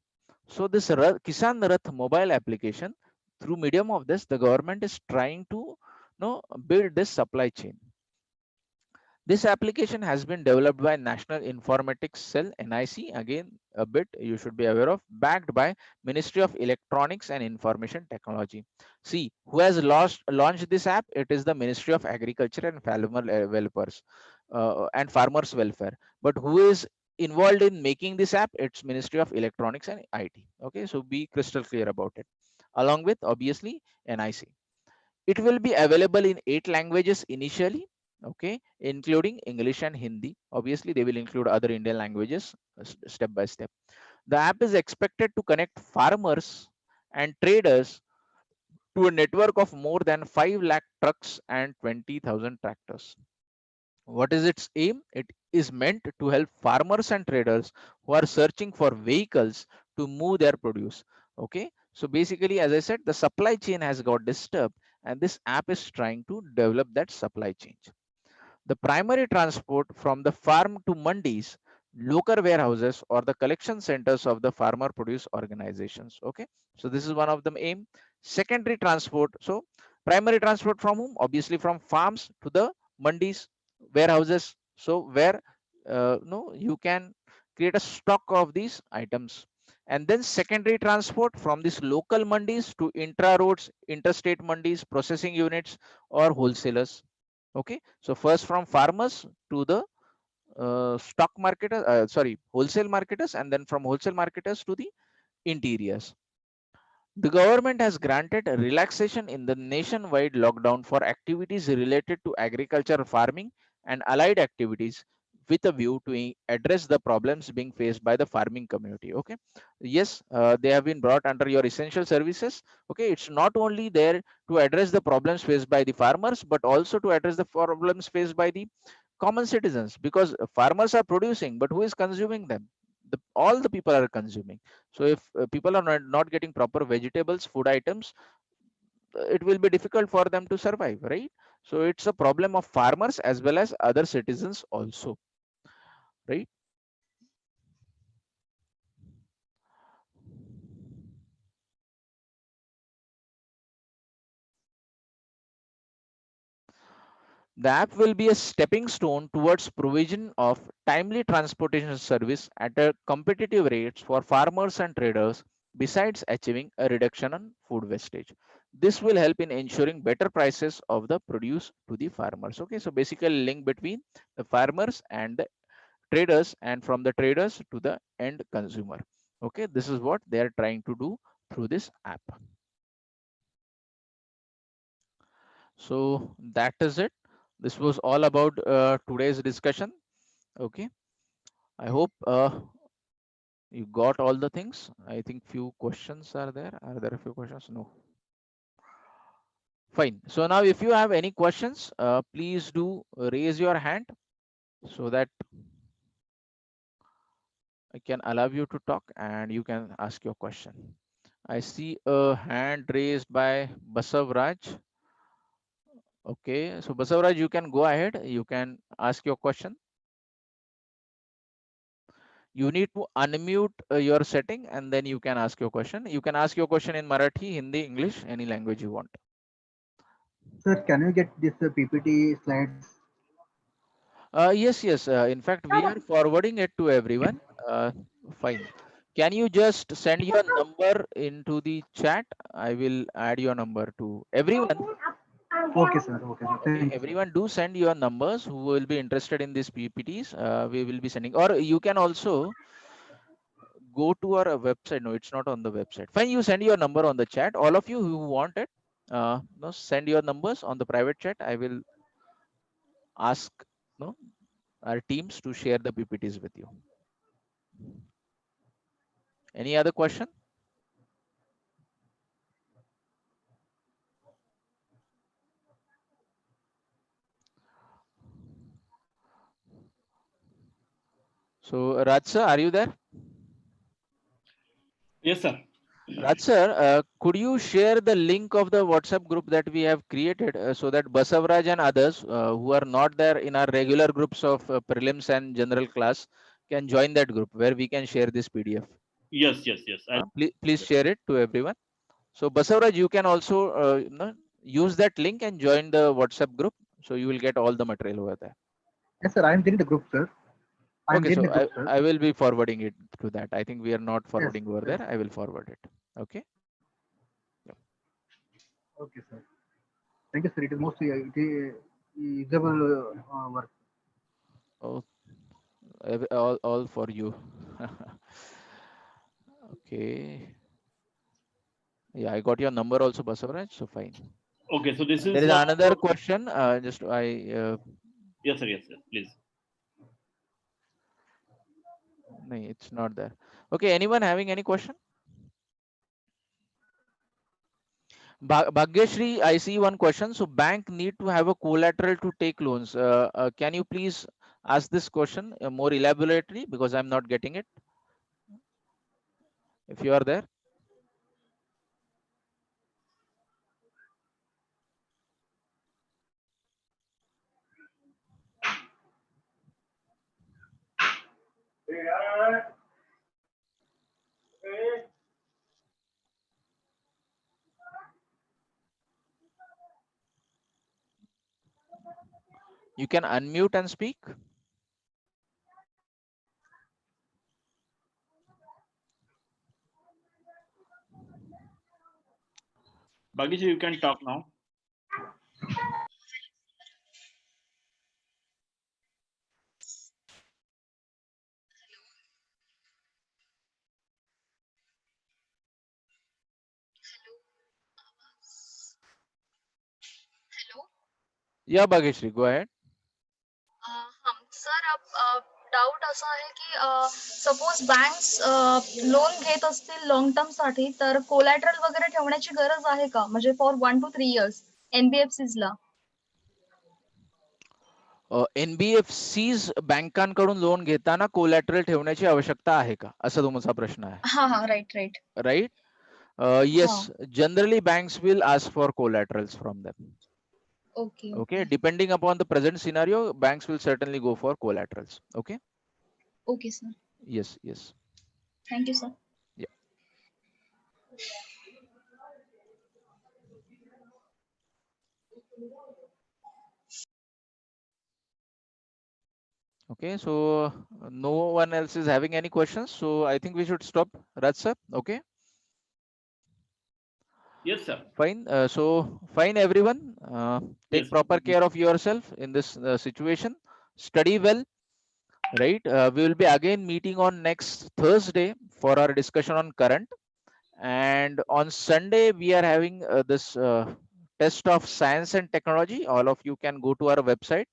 So this Kisan Rath mobile application, through medium of this, the government is trying to build this supply chain. This application has been developed by National Informatics Cell (NIC). Again, a bit you should be aware of, backed by Ministry of Electronics and Information Technology. See, who has launched this app? It is the Ministry of Agriculture and Farmers Welfare. But who is involved in making this app? It's Ministry of Electronics and IT. Okay, so be crystal clear about it. Along with obviously NIC. It will be available in 8 languages initially, okay, including English and Hindi. Obviously, they will include other Indian languages step by step. The app is expected to connect farmers and traders to a network of more than 5 lakh trucks and 20,000 tractors. What is its aim? It is meant to help farmers and traders who are searching for vehicles to move their produce. Okay, so basically, as I said, the supply chain has got disturbed, and this app is trying to develop that supply chain. The primary transport from the farm to mandis, local warehouses, or the collection centers of the farmer produce organizations. Okay, so this is one of them aim. Secondary transport. So primary transport from whom? Obviously from farms to the mandis, warehouses. So where no you can create a stock of these items. And then secondary transport from these local mandis to intra roads, interstate mandis, processing units, or wholesalers. Okay, so first from farmers to the stock marketers, sorry, wholesale marketers, and then from wholesale marketers to the interiors. The government has granted a relaxation in the nationwide lockdown for activities related to agriculture, farming, and allied activities with a view to address the problems being faced by the farming community. Okay, yes, they have been brought under your essential services. Okay, it's not only there to address the problems faced by the farmers, but also to address the problems faced by the common citizens, because farmers are producing, but who is consuming them? All the people are consuming. So if people are not getting proper vegetables, food items, it will be difficult for them to survive, right? So it's a problem of farmers as well as other citizens also, right? The app will be a stepping stone towards provision of timely transportation service at a competitive rates for farmers and traders, besides achieving a reduction on food wastage. This will help in ensuring better prices of the produce to the farmers. Okay, so basically link between the farmers and the traders, and from the traders to the end consumer. Okay, this is what they are trying to do through this app. So that is it. This was all about today's discussion. Okay, I hope you got all the things. I think few questions are there. Are there a few questions? No. Fine. So now if you have any questions, please do raise your hand so that I can allow you to talk and you can ask your question. I see a hand raised by Basavraj. Okay, so Basavraj, you can go ahead. You can ask your question. You need to unmute your setting and then you can ask your question. You can ask your question in Marathi, Hindi, English, any language you want. Sir, can you get this PPT slides? Yes, yes. In fact, we are forwarding it to everyone. Uh, Fine. Can you just send your number into the chat? I will add your number to everyone. Okay, sir. Thank Okay, you, sir. everyone do send your numbers who will be interested in these PPTs. We will be sending, or you can also go to our website. No, it's not on the website. Fine, you send your number on the chat. All of you who want it, no, send your numbers on the private chat. I will ask, no, our teams to share the PPTs with you. Any other question? So, Raj sir, are you there? Yes, sir. Raj sir, could you share the link of the WhatsApp group that we have created so that Basavraj and others who are not there in our regular groups of prelims and general class can join that group where we can share this PDF? Yes, yes, yes. Please share it to everyone. So, Basavraj, you can also use that link and join the WhatsApp group. So you will get all the material over there. Yes, sir. I am there in the group, sir. I am Okay, there in so the group, sir. I will be forwarding it to that. I think we are not Yes, forwarding over yes. there. I will forward it. Okay. Yep. Okay, sir. Thank you, sir. It is most usable work. Oh, all for you. Okay. Yeah, I got your number also, Basavaraj. So fine. Okay, so this There is is for. another question. Just Yes, sir. Yes, sir. Please. no, it's not there. Okay. Anyone having any question? Bhagyashri, I see one question. So bank need to have a collateral to take loans. Can you please ask this question more elaborately because I'm not getting it. If you are there. You can unmute and speak. Bhagish, you can talk now. Yeah, Bhageshri, go ahead. Sir doubt असा आहे की suppose banks loan घेत असतील long term साठी तर collateral वगैरे ठेवण्याची गरज आहे का म्हणजे फॉर 1 to 3 years एनबीएफसीज ला. NBFCs बँकांकडून लोन घेताना कोलॅटरल ठेवण्याची आवश्यकता आहे का, असा तुमचा प्रश्न आहे, हा हा राईट राईट. राईट? हा. Yes, generally banks will ask for collaterals from them. Okay Okay, okay depending upon the present scenario, banks will certainly go for collaterals. Okay. Okay sir. Yes, yes. Thank you sir. Yeah. Okay, so no one else is having any questions, so I think we should stop. Raj sir, okay? Yes, sir. Fine. So fine, everyone. Take Yes. proper care of yourself in this situation. Study well, right? We will be again meeting on next Thursday for our discussion on current. And on Sunday, we are having this test of science and technology. All of you can go to our website,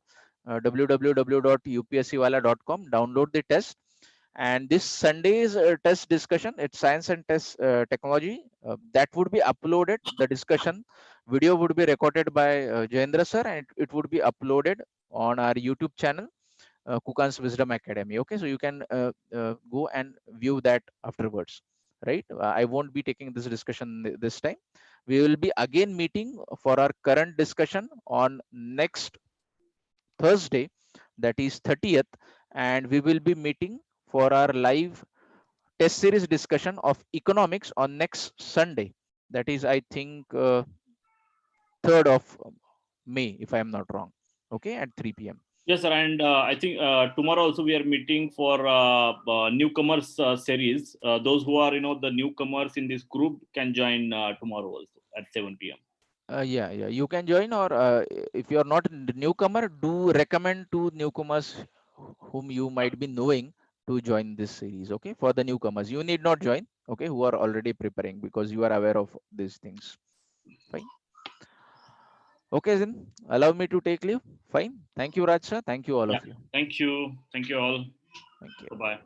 www.upscwala.com, download the test. And this Sunday's test discussion, it's science and test technology, that would be uploaded. The discussion video would be recorded by Jayendra sir, and it would be uploaded on our YouTube channel, Kukan's Wisdom Academy. Okay, so you can go and view that afterwards, right? I won't be taking this discussion this time. We will be again meeting for our current discussion on next Thursday, that is 30th, and we will be meeting for our live test series discussion of economics on next Sunday. That is, I think, 3rd of May, if I am not wrong. Okay, at 3 p.m. Yes, sir. And I think tomorrow also we are meeting for newcomers series. Those who are, the newcomers in this group can join tomorrow also at 7 p.m. Yeah, you can join, or if you are not a newcomer, do recommend to newcomers whom you might be knowing to join this series. Okay, for the newcomers, you need not join. Okay, who are already preparing, because you are aware of these things. Fine. Okay, then allow me to take leave. Fine. Thank you, Raj sir. Thank you, all Yeah. of you. Thank you. Thank you all. Thank you. Bye bye.